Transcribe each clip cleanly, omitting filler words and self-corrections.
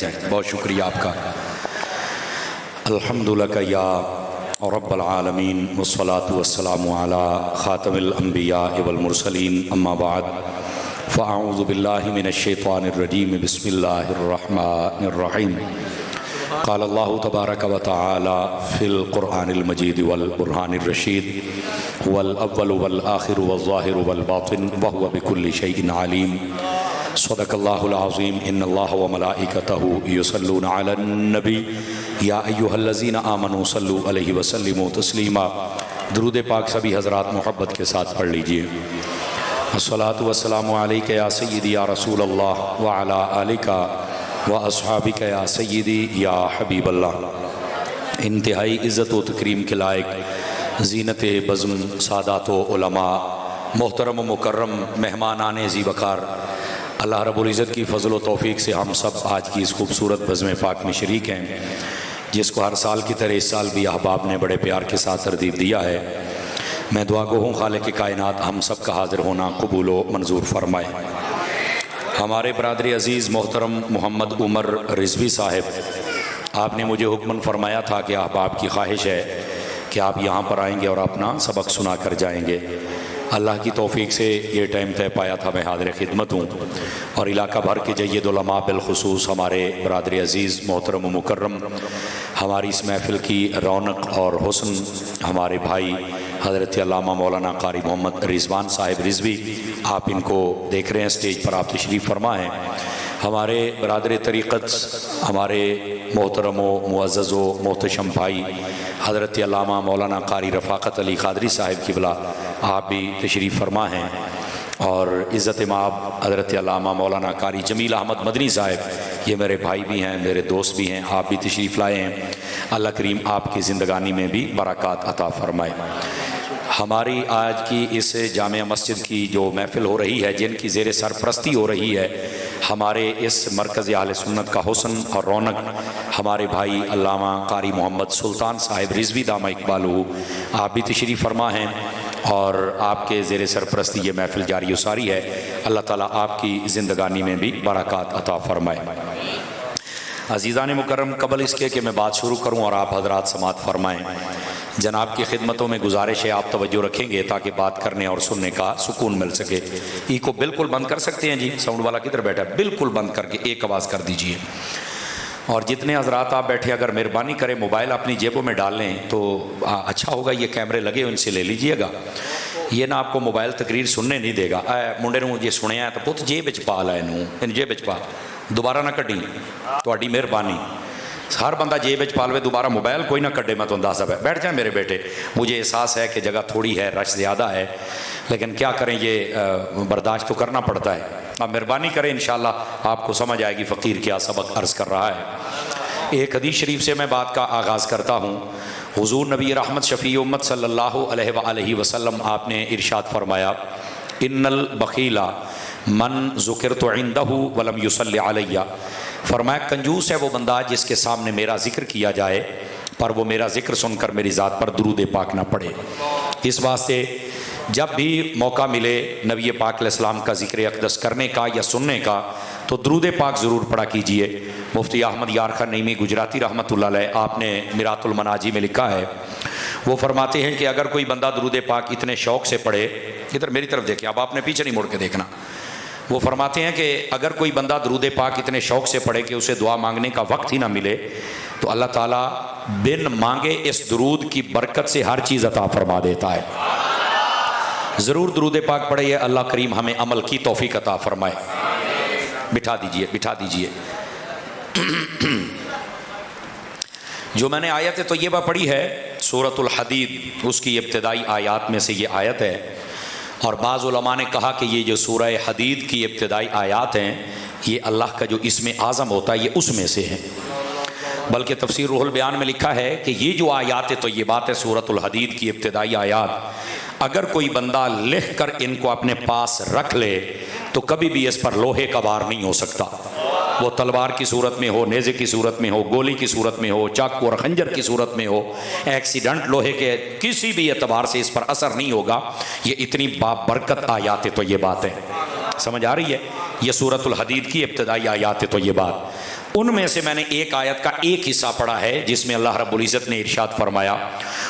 जाएं। बहुत शुक्रिया आपका। अल्हम्दुलिल्लाह या रब्बल आलमीन वस्सलातु वस्सलामु अला खातमिल अंबिया वल मुरसलीन अम्मा बाद फ़अऊज़ु बिल्लाहि मिनश शैतानिर रजीम बिस्मिल्लाहिर रहमानिर रहीम। क़ाल अल्लाहु तबारक व तआला फ़िल क़ुरआनिल मजीद वल बुरहानिर रशीद वल अव्वलु वल आखिरु वल ज़ाहिरु वल बातिन व हुवा बिकुल्लि शैइन अलीम। सदक़ल्लाहुल अज़ीम। इन्नल्लाह व मलाइकतहु युसल्लूना अलन नबी या अय्युहल्लज़ीना आमनू सल्लु अलैहि व सल्लिमू तस्लीमा। दुरूद पाक सभी हज़रात मोहब्बत के साथ पढ़ लीजिए। अस्सलातु वस्सलामु अलैका या सय्यदी या रसूल अल्लाह व अला आलिका व अस्हाबिका या सय्यदी या हबीब अल्लाह। इंतहाई इज़्ज़त व तकरीम के लायक ज़ीनत बज़्म सादात व उलमा मोहतरम मुकर्रम मेहमानान ज़ी वक़ार अल्लाह रब्बुल इज़्ज़त की फ़ज़ल व तौफ़ीक़ से हम सब आज की इस खूबसूरत बज़्म पाक में शरीक हैं, जिसको हर साल की तरह इस साल भी अहबाब ने बड़े प्यार के साथ तरतीब दिया है। मैं दुआ गो हूँ खालिक़ कायनात हम सब का हाज़िर होना कबूल व मंजूर फरमाए। हमारे बरादरी अज़ीज़ मोहतरम मोहम्मद उमर रिज़वी साहिब, आपने मुझे हुक्मन फरमाया था कि अहबाब की ख्वाहिश है कि आप यहाँ पर आएँगे और अपना सबक सुना कर जाएँगे। अल्लाह की तौफ़ीक़ से ये टाइम तय पाया था, मैं हाज़िर खिदमत हूँ और इलाका भर के जय्यद उलमा बिलख़ुसूस हमारे बरादरी अज़ीज़ मोहतरम मुकर्रम हमारी इस महफ़िल की रौनक और हुस्न हमारे भाई हज़रत अल्लामा मौलाना कारी मोहम्मद रिज़वान साहिब रिज़वी, आप इनको देख रहे हैं स्टेज पर, आप तशरीफ़ फरमा हैं। हमारे बरादर तरीक़त हमारे मोहतरम व मुअज़्ज़ज़ व मोहतशम भाई हज़रत अल्लामा मौलाना कारी रफ़ाक़त अली क़ादरी साहिब क़िबला, आप भी तशरीफ़ फरमा हैं। और इज़्ज़त माब हज़रत अल्लामा मौलाना कारी जमील अहमद मदनी साहिब, ये मेरे भाई भी हैं, मेरे दोस्त भी हैं, आप भी तशरीफ़ लाए हैं। अल्लाह करीम आपकी ज़िंदगानी में भी बरक़ात अता फ़रमाए। हमारी आज की इस जामिया मस्जिद की जो महफ़िल हो रही है, जिनकी ज़ेर सरपरस्ती हो रही है, हमारे इस मरकज़ अहले सुन्नत का हुस्न और रौनक हमारे भाई अल्लामा कारी मोहम्मद सुल्तान साहिब रिज़वी दामा इकबालहू, आप भी तशरीफ़ फरमा हैं और आपके ज़ेर सरपरस्ती ये महफ़िल जारी उसारी है। अल्लाह ताला आपकी ज़िंदगानी में भी बरक़ात अता फ़रमाए। अज़ीज़ान मुकर्रम, कबल इसके कि मैं बात शुरू करूँ और आप हज़रात समात फ़रमाएँ, जनाब की खिदमतों में गुजारिश है आप तवज्जो रखेंगे ताकि बात करने और सुनने का सुकून मिल सके। ई को बिल्कुल बंद कर सकते हैं जी, साउंड वाला किधर बैठा है, बिल्कुल बंद करके एक आवाज़ कर दीजिए। और जितने हज़रात आप बैठे, अगर मेहरबानी करें मोबाइल अपनी जेबों में डाल लें तो अच्छा होगा। ये कैमरे लगे हुए, इनसे ले लीजिएगा, ये ना आपको मोबाइल तकरीर सुनने नहीं देगा। मुंडे नूं जे सुनिया है तो पुत जेब विच पा लै, इन जेब विच पा, दोबारा ना कड्डी, तुहाडी मेहरबानी। हर बंदा जेब विच पा लवे, दोबारा मोबाइल कोई ना कड्डे। मैं तुहानूं दसदा बैठ जाए मेरे बेटे, मुझे एहसास है कि जगह थोड़ी है, रश ज़्यादा है, लेकिन क्या करें, ये बर्दाश्त तो करना पड़ता है। आप मेहरबानी करें, इंशाअल्लाह आपको समझ आएगी फ़कीर क्या सबक अर्ज़ कर रहा है। एक हदीस शरीफ से मैं बात का आगाज़ करता हूँ। हुज़ूर नबी रहमत शफ़ी उम्मत सल्लल्लाहु अलैहि वसल्लम, आपने इरशाद फरमाया, इन्नल बख़ीला मन ज़ुकिरतु इंदहु वलम युसल्लि अलैया। फरमाया, कंजूस है वो बंदा जिसके सामने मेरा ज़िक्र किया जाए पर वो मेरा ज़िक्र सुनकर मेरी ज़ात पर दुरूद पाक ना पढ़े। इस वास्ते जब भी मौका मिले नबी पाक अलैहिस्सलाम का ज़िक्र अक़दस करने का या सुनने का, तो दुरूद पाक ज़रूर पढ़ा कीजिए। मुफ्ती अहमद यार खान नईमी गुजराती रहमतुल्लाह अलैह, आपने मिरातुल मनाजी में लिखा है, वो फरमाते हैं कि अगर कोई बंदा दुरूद पाक इतने शौक़ से पढ़े, इधर मेरी तरफ देखिए, अब आपने पीछे नहीं मुड़ के देखना। वो फरमाते हैं कि अगर कोई बंदा दुरूद पाक इतने शौक़ से पढ़े कि उसे दुआ मांगने का वक्त ही ना मिले, तो अल्लाह ताला बिन मांगे इस दुरूद की बरकत से हर चीज़ अता फरमा देता है। ज़रूर दुरूद पाक पढ़िए, अल्लाह करीम हमें अमल की तौफीक अता फरमाए। बिठा दीजिए, बिठा दीजिए। जो मैंने आयत तो ये बात पढ़ी है सूरतुल हदीद, उसकी इब्तिदाई आयात में से ये आयत है। और बाज़ उलमा ने कहा कि ये जो सूरह हदीद की इब्तिदाई आयात हैं, ये अल्लाह का जो इसमें आज़म होता है, ये उसमें से है। बल्कि तफसीर रूहुल बयान में लिखा है कि ये जो आयात है, तो ये बात है सूरतुल हदीद की इब्तिदाई आयात, अगर कोई बंदा लिख कर इनको अपने पास रख ले तो कभी भी इस पर लोहे का वार नहीं हो सकता। वो तलवार की सूरत में हो, नेज़े की सूरत में हो, गोली की सूरत में हो, चाकू और खंजर की सूरत में हो, एक्सीडेंट लोहे के किसी भी एतबार से इस पर असर नहीं होगा। ये इतनी बाबरकत आयात है, तो ये बात है। समझ आ रही है? ये सूरतुल हदीद की इब्तिदाई आयात तो ये बात, उनमें से मैंने एक आयत का एक हिस्सा पढ़ा है जिसमें अल्लाह रब्बुल इज़्ज़त ने इरशाद फरमाया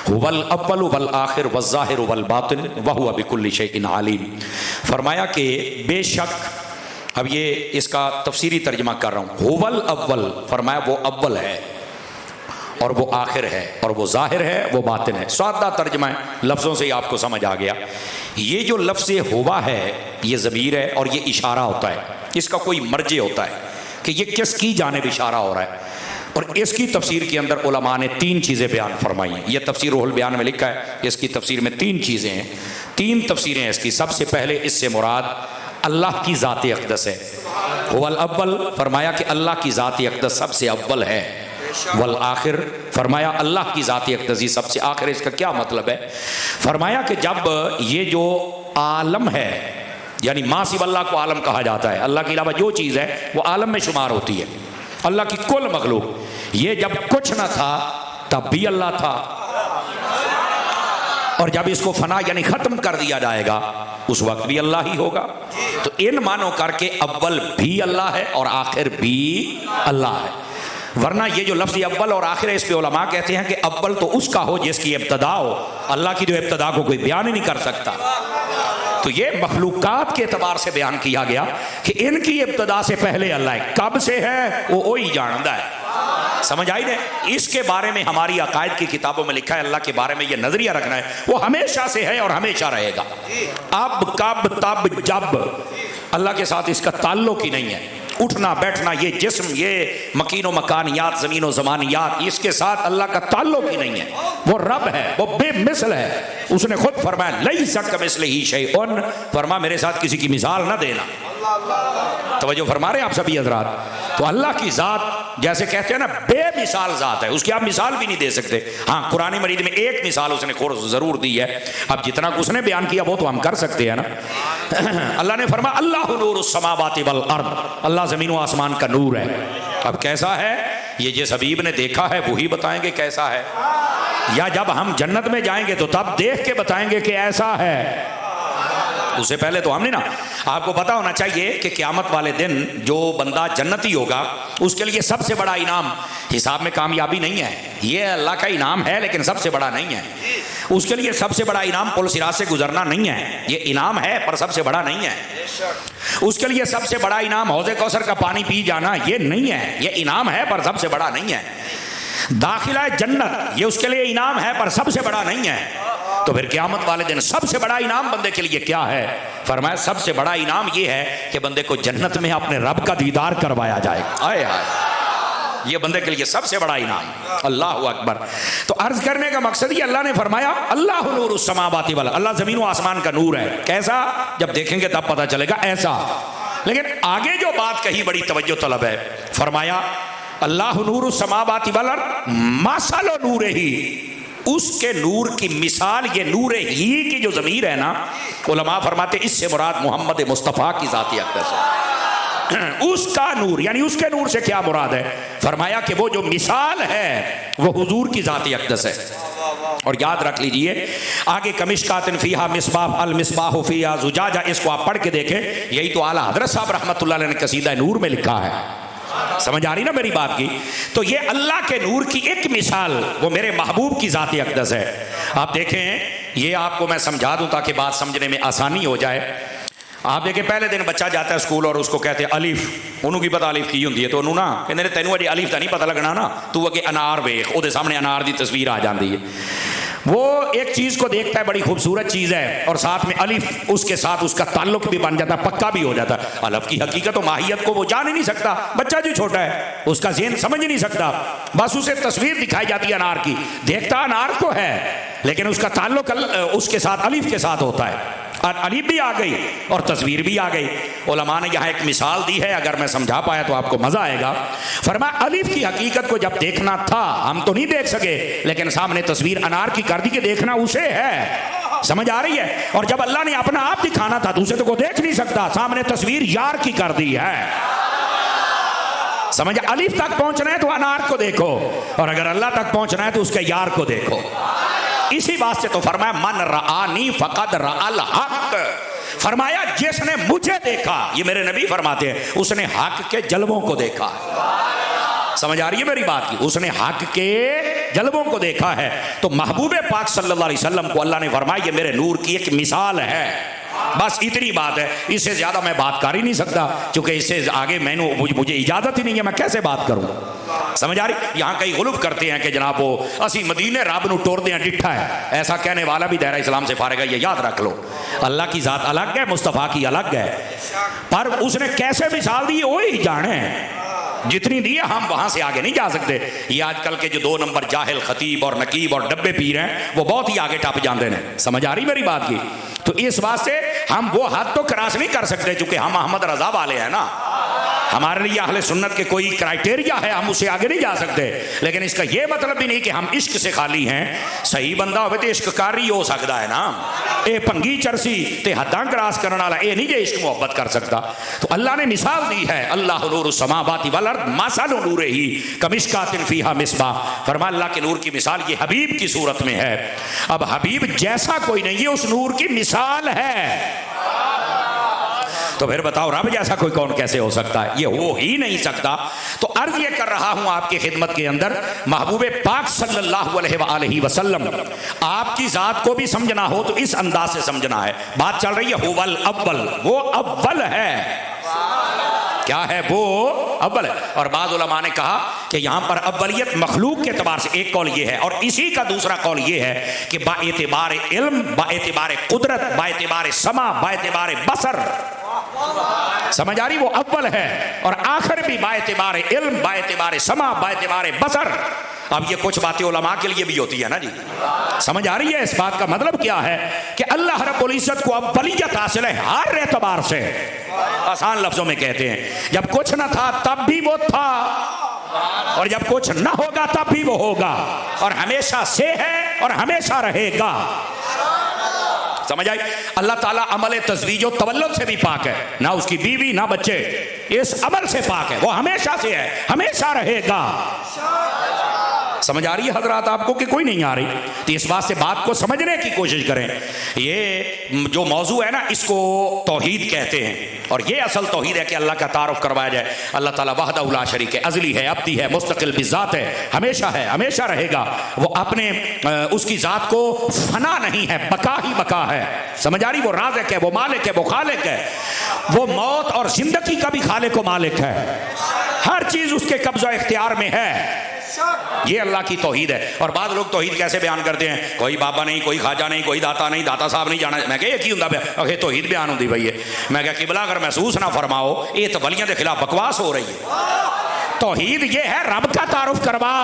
हुवल अव्वल वल आखिर वल ज़ाहिर वल बातिन व हुवा बिकुल्लि शैइन अलीम। फरमाया कि बेशक, अब ये इसका तफसीरी तर्जमा कर रहा हूँ, हुवल अव्वल फरमाया वो अव्वल है और वो आखिर है और वो ज़ाहिर है वो बातिन है। सादा तर्जमा है, लफ्ज़ों से ही आपको समझ आ गया। ये जो लफ्ज़ हुवा है ये ज़मीर है और ये इशारा होता है, इसका कोई मर्जे होता है कि ये किसकी जानिब इशारा हो रहा है। और इसकी तफसीर के अंदर उलमा ने 3 चीज़ें बयान फरमाई हैं। यह तफसीर रूहुल बयान में लिखा है, इसकी तफसीर में 3 चीज़ें हैं, 3 तफसीरें हैं इसकी। सबसे पहले इससे मुराद अल्लाह की ज़ात अक़दस है। हुवल अव्वल फरमाया कि अल्लाह की ज़ात अक़दस सबसे अव्वल है। वल आखिर फरमाया अल्लाह की ज़ात अक़दस सबसे आखिर। इसका क्या मतलब है? फरमाया कि जब ये जो आलम है, यानी मासिव अल्लाह को आलम कहा जाता है, अल्लाह के अलावा जो चीज़ है वो आलम में शुमार होती है, अल्लाह की कुल मखलूक, ये जब कुछ ना था तब भी अल्लाह था, और जब इसको फना यानी ख़त्म कर दिया जाएगा उस वक्त भी अल्लाह ही होगा। तो इन मानो करके अव्वल भी अल्लाह है और आखिर भी अल्लाह है। वरना ये जो लफ्ज़ अव्वल और आखिर है, इस पे उलमा कहते हैं कि अव्वल तो उसका हो जिसकी इब्तदा हो, अल्लाह की जो इब्तदा को कोई बयान ही नहीं कर सकता। तो ये मखलूकात के एतबार से बयान किया गया कि इनकी इब्तदा से पहले अल्लाह है, कब से है वो वही जानता है। समझ आई ने? इसके बारे में हमारी अकायद की किताबों में लिखा है, अल्लाह के बारे में ये नजरिया रखना है वो हमेशा से है और हमेशा रहेगा। अब कब तब जब अल्लाह के साथ इसका ताल्लुक ही नहीं है। उठना बैठना, ये जिस्म, ये मकीनो मकानियात, ज़मीनो ज़मानियात, इसके साथ अल्लाह का ताल्लुक ही नहीं है। वो रब है, वो बेमिसल है। उसने खुद फरमाया लैसा कमिस्लिही शैउन, फरमा मेरे साथ किसी की मिसाल ना देना। तवज्जो फरमा रहे हैं आप सभी हज़रात? तो अल्लाह की ज़ात जैसे कहते हैं ना बेमिसाल ज़ात है, उसकी आप मिसाल भी नहीं दे सकते। हाँ, कुरान मजीद में एक मिसाल उसने ज़रूर दी है। अब जितना उसने बयान किया वो तो हम कर सकते हैं ना। अल्लाह ने फरमाया अल्लाहु नूरुस समावाति वल अर्द, अल्लाह ज़मीन व आसमान का नूर है। अब कैसा है ये? जिस हबीब ने देखा है वही बताएंगे कैसा है, या जब हम जन्नत में जाएंगे तो तब देख के बताएंगे कि ऐसा है। उससे पहले तो हमने ना, आपको पता होना चाहिए कि क़यामत वाले दिन जो बंदा जन्नती होगा उसके लिए सबसे बड़ा इनाम हिसाब में कामयाबी नहीं है। ये अल्लाह का इनाम है लेकिन सबसे बड़ा नहीं है। उसके लिए सबसे बड़ा इनाम पुल सिरात से गुजरना नहीं है, ये इनाम है पर सबसे बड़ा नहीं है। उसके लिए सबसे बड़ा इनाम हौज़े कौसर का पानी पी जाना, ये नहीं है, ये इनाम है पर सबसे बड़ा नहीं है। दाखिला जन्नत, ये उसके लिए इनाम है पर सबसे बड़ा नहीं है। तो फिर क़यामत वाले दिन सबसे बड़ा इनाम बंदे के लिए क्या है? फरमाया सबसे बड़ा इनाम ये है कि बंदे को जन्नत में अपने रब का दीदार करवाया जाए। आए हाय, ये बंदे के लिए सबसे बड़ा इनाम। अल्लाहु अकबर। तो अर्ज करने का मकसद ये, अल्लाह ने फरमाया अल्लाहु नूरुस समावाति वल, अल्लाह ज़मीन व आसमान का नूर है। कैसा? जब देखेंगे तब पता चलेगा ऐसा। लेकिन आगे जो बात कही बड़ी तवज्जो तलब है। फरमाया अल्लाहु नूरुस समावाति वल मसलो नूरिही, उसके नूर की मिसाल, ये नूर ही की जो ज़मीर है ना, उलमा फरमाते इससे मुराद मोहम्मद मुस्तफ़ा की ज़ाती अक़दस है। उसका नूर यानी उसके नूर से क्या मुराद है? फरमाया कि वो जो मिसाल है वो हुजूर की ज़ाती अक़दस है। और याद रख लीजिए आगे कमिश्कातिन फ़ीहा मिस्बाह अल मिस्बाह फ़ीहा ज़ुजाजा, इसको आप पढ़ के देखें, यही तो आला हज़रत साहब रहमतुल्लाह अलैह ने कसीदा नूर में लिखा है। समझ आ रही ना मेरी बात की? तो ये अल्लाह के नूर की एक मिसाल वो मेरे महबूब की ज़ाती अक़दस है। आप देखें, ये आपको मैं समझा दूं ताकि बात समझने में आसानी हो जाए। आप देखें, पहले दिन बच्चा जाता है स्कूल और उसको कहते हैं अलिफ, उन्होंने की पता अलिफ की होंगी है, तो उन्होंने ना कहते तेनों अजे अलिफ का नहीं पता लगना ना, तू अगे अनार वेख, वो सामने अनार की तस्वीर आ जाती है। वो एक चीज़ को देखता है, बड़ी खूबसूरत चीज़ है, और साथ में अलिफ, उसके साथ उसका ताल्लुक भी बन जाता है, पक्का भी हो जाता है। अलिफ की हकीकत और माहियत को वो जान ही नहीं सकता, बच्चा जो छोटा है उसका ज़हन समझ ही नहीं सकता। बस उसे तस्वीर दिखाई जाती है अनार की, देखता अनार को है लेकिन उसका ताल्लुक उसके साथ अलिफ के साथ होता है। और अलिफ भी आ गई और तस्वीर भी आ गई। उलमा ने यहाँ एक मिसाल दी है, अगर मैं समझा पाया तो आपको मजा आएगा। फरमाया अलिफ की हकीकत को जब देखना था हम तो नहीं देख सके, लेकिन सामने तस्वीर अनार की कर दी कि देखना उसे है। समझ आ रही है? और जब अल्लाह ने अपना आप दिखाना था दूसरे तो को देख नहीं सकता, सामने तस्वीर यार की कर दी है। समझ? अलिफ तक पहुंचना है तो अनार को देखो, और अगर अल्लाह तक पहुंचना है तो उसके यार को देखो। इसी बात से तो फरमाया मन रआनी फकद रअल हक, फरमाया जिसने मुझे देखा, ये मेरे नबी फरमाते हैं, उसने हक के जलवों को देखा। समझ आ रही है मेरी बात की? उसने हक के जलवों को देखा है। तो महबूब पाक सल्लल्लाहु अलैहि वसल्लम को अल्लाह ने फरमाया ये मेरे नूर की एक मिसाल है। बस इतनी बात है, इससे ज्यादा मैं बात कर ही नहीं सकता, क्योंकि इससे आगे मुझे इजाजत ही नहीं है, मैं कैसे बात करूं। समझ आ रही? यहाँ कई गुलूब करते हैं कि जनाब वो असी मदीने रब नूं टोरदे हैं डिठा है। ऐसा कहने वाला भी दायरा इस्लाम से फारिग है, ये याद रख लो। अल्लाह की जात अलग है, मुस्तफ़ा की अलग है, पर उसने कैसे मिसाल दी वही जाने। जितनी दी है हम वहां से आगे नहीं जा सकते। ये आजकल के जो 2 नंबर जाहिल खतीब और नकीब और डब्बे पीर हैं, वो बहुत ही आगे टप जाते हैं। समझ आ रही मेरी बात की? तो इस वास्ते हम वो हद तो क्रॉस नहीं कर सकते, क्योंकि हम अहमद रजा वाले हैं ना। हमारे लिए अहले सुन्नत के कोई क्राइटेरिया है, हम उससे आगे नहीं जा सकते। लेकिन इसका यह मतलब भी नहीं कि हम इश्क से खाली हैं। सही बंदा हो तो इश्क कर ही हो सकता है ना। ये भंगी चरसी ते हद्दां क्रॉस करने वाला ये नहीं जे इश्क मोहब्बत कर सकता। तो अल्लाह ने मिसाल दी है, अल्लाह नूरु समावाति वल अर्द मसलु नूरिही कमिश्कातिन फीहा मिस्बाह। फरमाया अल्लाह के नूर की मिसाल ये हबीब की सूरत में है। अब हबीब जैसा कोई नहीं, ये उस नूर की मिसाल है। तो फिर बताओ रब जैसा कोई कौन कैसे हो सकता है? ये हो ही नहीं सकता। तो अर्ज ये कर रहा हूं आपकी खिदमत के अंदर, महबूब पाक सल्लल्लाहु अलैहि वसल्लम आपकी जात को भी समझना हो तो इस अंदाज से समझना है। बात चल रही है हुवल अव्वल, वो अव्वल है। क्या है? वो अव्वल है। और बाज़ उलमा ने कहा कि यहाँ पर अव्वलियत मखलूक के एतबार से एक कौल ये है, और इसी का दूसरा कौल ये है कि बाएतिबार इल्म, बाएतिबार कुदरत, बाएतिबार समा, बाएतिबार बसर, समझ आ रही? वो अव्वल है। और आखिर भी बाएतिबार इल्म, बाएतिबार समा, बाएतिबार बसर। अब ये कुछ बातें उलमा के लिए भी होती है ना जी। समझ आ रही है? इस बात का मतलब क्या है कि अल्लाह रब्बुल इज्जत को अव्वलियत हासिल है हर एतबार से। आसान लफ्जों में कहते हैं, जब कुछ ना था तब भी वो था, और जब कुछ ना होगा तब भी वो होगा, और हमेशा से है और हमेशा रहेगा। समझ आई? अल्लाह ताला अमल तज़वीज तवल्लुद से भी पाक है, ना उसकी बीवी ना बच्चे, इस अमल से पाक है। वो हमेशा से है, हमेशा रहेगा। समझ आ रही है हजरात आपको कि कोई नहीं आ रही? तो इस बात से बात को समझने की कोशिश करें। ये जो मौजू है ना, इसको तौहीद कहते हैं, और ये असल तौहीद है कि अल्लाह का तारुफ करवाया जाए। अल्लाह ताला वहदहु ला शरीक है, अज़ली है, अब्दी है, मुस्तकिल बिज़ात है, हमेशा रहेगा। वो अपने उसकी ज़ात को फना नहीं है, बका ही बका है। समझ आ रही? वो राज़िक है, वो मालिक है, वो खालिक है, वो मौत और जिंदगी का भी खालिक व मालिक है। हर चीज़ उसके कब्ज़ा इख्तियार में है। ये अल्लाह की तौहीद है। और बाद लोग तौहीद कैसे बयान करते हैं, कोई बाबा नहीं, कोई खाजा नहीं, कोई दाता नहीं, दाता साहब नहीं जाना। मैं क्या की होंगे तौहीद बयान होती भाई है। मैं क्या किबला अगर महसूस ना फरमाओ, ये तवलियां के खिलाफ बकवास हो रही है। तौहीद ये है रब का तारुफ करवा।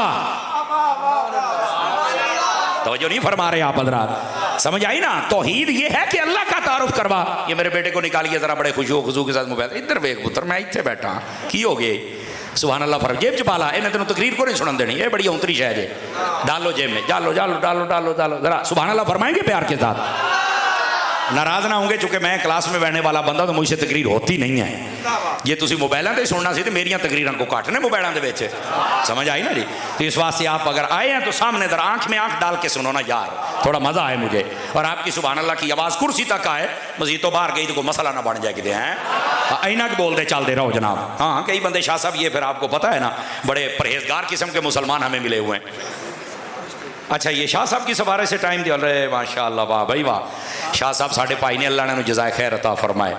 तवज्जो नहीं फरमा रहे आप हज़रात? समझ आई ना? तौहीद ये है कि अल्लाह का तारुफ करवा। ये मेरे बेटे को निकालिए जरा बड़े खुशू खुशू के साथ मोबाइल, इधर वेख पुत्र, मैं इतने बैठा की हो गए सुभान अल्लाह फर्ज जेब च पाला, इन्हें तेन तकरीर को नहीं सुन देनी, ये बड़ी औंतरी शायद है। डालो जेब में, डालो डालो डालो डालो डालो, जरा सुभान अल्लाह फरमाएंगे प्यार के साथ? नाराज ना होंगे, चूंकि मैं क्लास में बैठने वाला बंदा, तो मुझसे तकरीर होती नहीं है। ये तुम मोबाइलों से सुनना सी, तो मेरिया तकरीर को घट ने मोबाइलों के बेच। समझ आई ना जी? तो इस वास्ते आप अगर आए हैं तो सामने दर आंख में आंख डाल के सुनो ना यार, थोड़ा मजा आए मुझे। और आपकी सुभान अल्लाह की आवाज़ कुर्सी तक आए, मजीद तो बाहर गई तो कोई मसला ना बन जाए कि ऐना के बोलते चलते रहो जनाब। हाँ, कई बंदे शाह साहब, ये फिर आपको पता है ना, बड़े परहेजगार किस्म के मुसलमान हमें मिले हुए हैं। अच्छा, ये शाह साहब की सवारे से टाइम दिया, अरे माशाअल्लाह, वाह भाई वाह। शाह साहब साढ़े भाई ने, अल्लाह ने जज़ाए खैर अता फरमाए।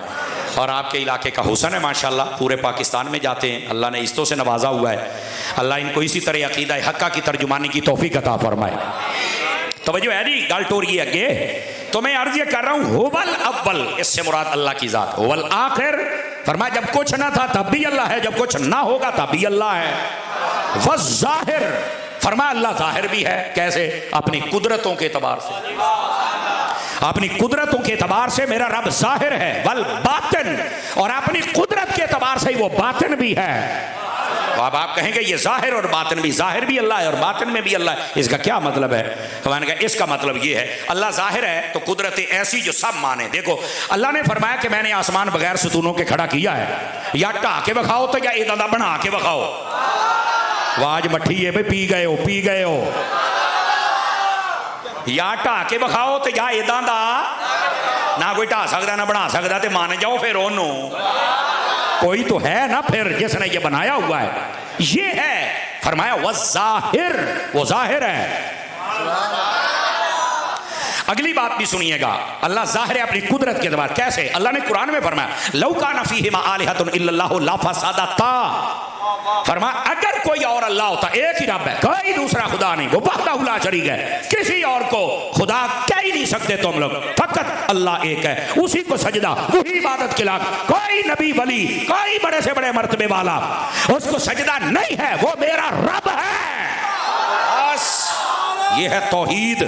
और आपके इलाके का हुसन है माशाअल्लाह, पूरे पाकिस्तान में जाते हैं, अल्लाह ने इज्जतों से नवाजा हुआ है। अल्लाह इनको इसी तरह अकीदा हक्का की तर्जुमानी की तौफीक अता फरमाए। तवज्जो है जी? गल टोरिए अगे। तो मैं अर्ज ये कर रहा हूँ, हुवल अव्वल, इससे मुराद अल्लाह की ज़ात। हुवल आखिर, फरमाया जब कुछ ना था तब भी अल्लाह है, जब कुछ ना होगा तब भी अल्लाह है। वज़्ज़ाहिर, फरमाया अल्लाह जाहिर भी है। कैसे? अपनी कुदरतों के एतबार से, अपनी कुदरतों के एतबार से मेरा रब जाहिर है। वल बातिन, और अपनी कुदरत के एतबार से वो बातिन भी है। तो अब आप कहेंगे ये जाहिर और बातिन भी, जाहिर भी अल्लाह है और बातिन में भी अल्लाह है, इसका क्या मतलब है? तो मैंने कहा इसका मतलब ये है, अल्लाह जाहिर है तो कुदरत ऐसी जो सब माने। देखो अल्लाह ने फरमाया कि मैंने आसमान बगैर सुतूनों के खड़ा किया है, या ढा के बखाओ तो या इदा बना के बखाओ। आवाज मठी है भाई, पी गए हो, पी गए हो। या ढा के बखाओ तो या इदा ना कोई ढा सकता ना बना सकता, तो मान जाओ फिर ओनू कोई तो है ना फिर जिसने ये बनाया हुआ है। ये है फरमाया वज़ाहिर, वो जाहिर है। अगली बात भी सुनिएगा, अल्लाह जाहिर है अपनी कुदरत के बाद। कैसे? अल्लाह ने कुरान में फरमाया लौ काना फीहिमा आलिहतुन इल्लल्लाहु लफसदता, फरमाया अगर कोई और अल्लाह होता, एक ही रब है, कोई दूसरा खुदा नहीं, वो वहदहु ला शरीक है, किसी और को खुदा कह ही नहीं सकते तुम लोग, फकत अल्लाह एक है, उसी को सजदा, वही इबादत के लायक, कोई नबी वली, कोई बड़े से बड़े मर्तबे वाला उसको सजदा नहीं है, वो मेरा रब है। बस ये है तौहीद।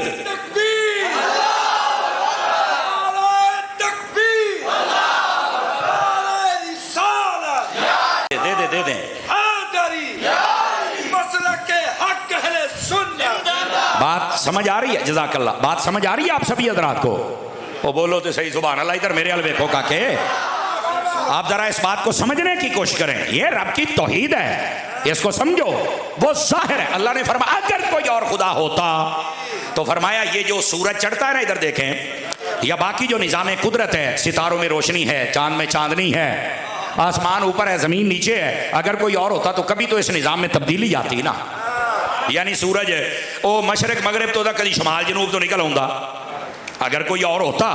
दे दें बात समझ आ रही है? जज़ाकल्लाह, बात समझ आ रही है आप सभी हज़रात को? वो बोलो तो सही सुभान अल्लाह। इधर मेरे अल देखो काके, आप जरा इस बात को समझने की कोशिश करें। ये रब की तौहीद है, इसको समझो, वो जाहिर है। अल्लाह ने फरमाया अगर कोई और खुदा होता, तो फरमाया ये जो सूरज चढ़ता है ना, इधर देखें, या बाकी जो निज़ाम कुदरत है, सितारों में रोशनी है, चांद में चांदनी है, आसमान ऊपर है, जमीन नीचे है, अगर कोई और होता तो कभी तो इस निज़ाम में तब्दीली आती ना। यानी सूरज ओ मशरक मगरब तो कभी शुमाल जनूब तो निकल आउंदा। अगर कोई और होता,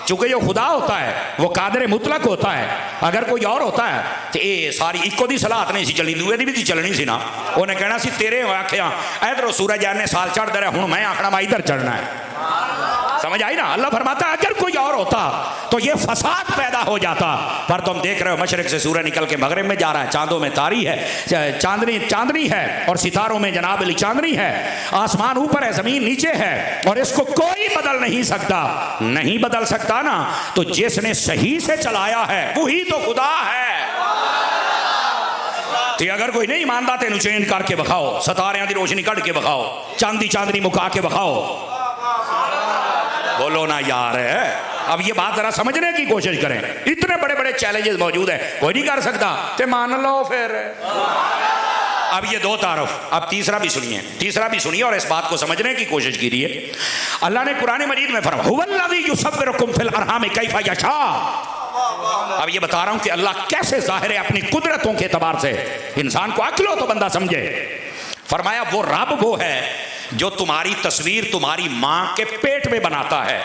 चूंकि जो खुदा होता है वो कादिर मुतलक होता है, अगर कोई और होता है तो ये सारी इको दी सलाहत नहीं सी चलनी, दूए दी भी चलनी सी ना। उन्हें कहना सी तेरे आख्या इधरों सूरज इन्ने साल चढ़ता रहा, हूँ मैं आखना मैं इधर चढ़ना है। समझ आई ना? अल्लाह फरमाता अगर कोई और होता तो ये फसाद पैदा हो जाता। पर तुम देख रहे हो मशरक से सूरज निकल के मगरब में जा रहा है, चांदों में तारी है, चांदनी है, और सितारों में जनाब अली चांदनी है, आसमान ऊपर है, जमीन नीचे है, और इसको कोई बदल नहीं सकता। नहीं बदल सकता ना, तो जिसने सही से चलाया है वही तो खुदा है। तो अगर कोई नहीं मानता तेन चेंज करके बखाओ, सितारियां दी रोशनी कढ़ के बखाओ, चांदनी मुका के बखाओ, बोलो ना यार है। अब ये बात जरा समझने की कोशिश करें। इतने बड़े बड़े चैलेंजेस मौजूद है, कोई नहीं कर सकता, तो मान लो फिर। अब ये दो तारफ, अब तीसरा भी सुनिए और इस बात को समझने की कोशिश कीजिए। अल्लाह ने कुरान मजीद में फरमाया हुवल्लज़ी युसव्विरुकुम फिल अरहाम कैफ़ा यशा। अब ये बता रहा हूं कि अल्लाह कैसे जाहिर है अपनी कुदरतों के एतबार से। इंसान को अक्ल हो तो बंदा समझे। फरमाया वो रब वो है जो तुम्हारी तस्वीर तुम्हारी मां के पेट में बनाता है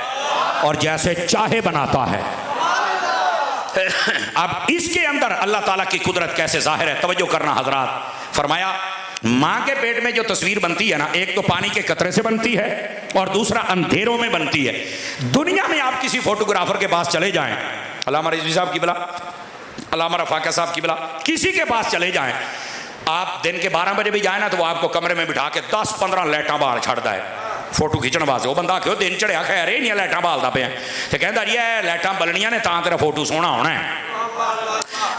और जैसे चाहे बनाता है। अब इसके अंदर अल्लाह ताला की कुदरत कैसे जाहिर है, तवज्जो करना हजरात। फरमाया मां के पेट में जो तस्वीर बनती है ना, एक तो पानी के कतरे से बनती है और दूसरा अंधेरों में बनती है। दुनिया में आप किसी फोटोग्राफर के पास चले जाएं, अल्लामा रिजवी साहब की बला, अल्लामा रफाका साहब की बला, किसी के पास चले जाएं, आप दिन के 12 बजे भी जाए ना, तो वो आपको कमरे में बिठा के 10-15 लाइटां बाहर छड़ता है फोटो खिंचने वास्ते। वो बंदा आखियो दिन चढ़िया खैर ही नहीं लाइटां बालदा पे, तो कहता जी लाइटां बलनियां ने तां तेरा फोटो सोहना होना है।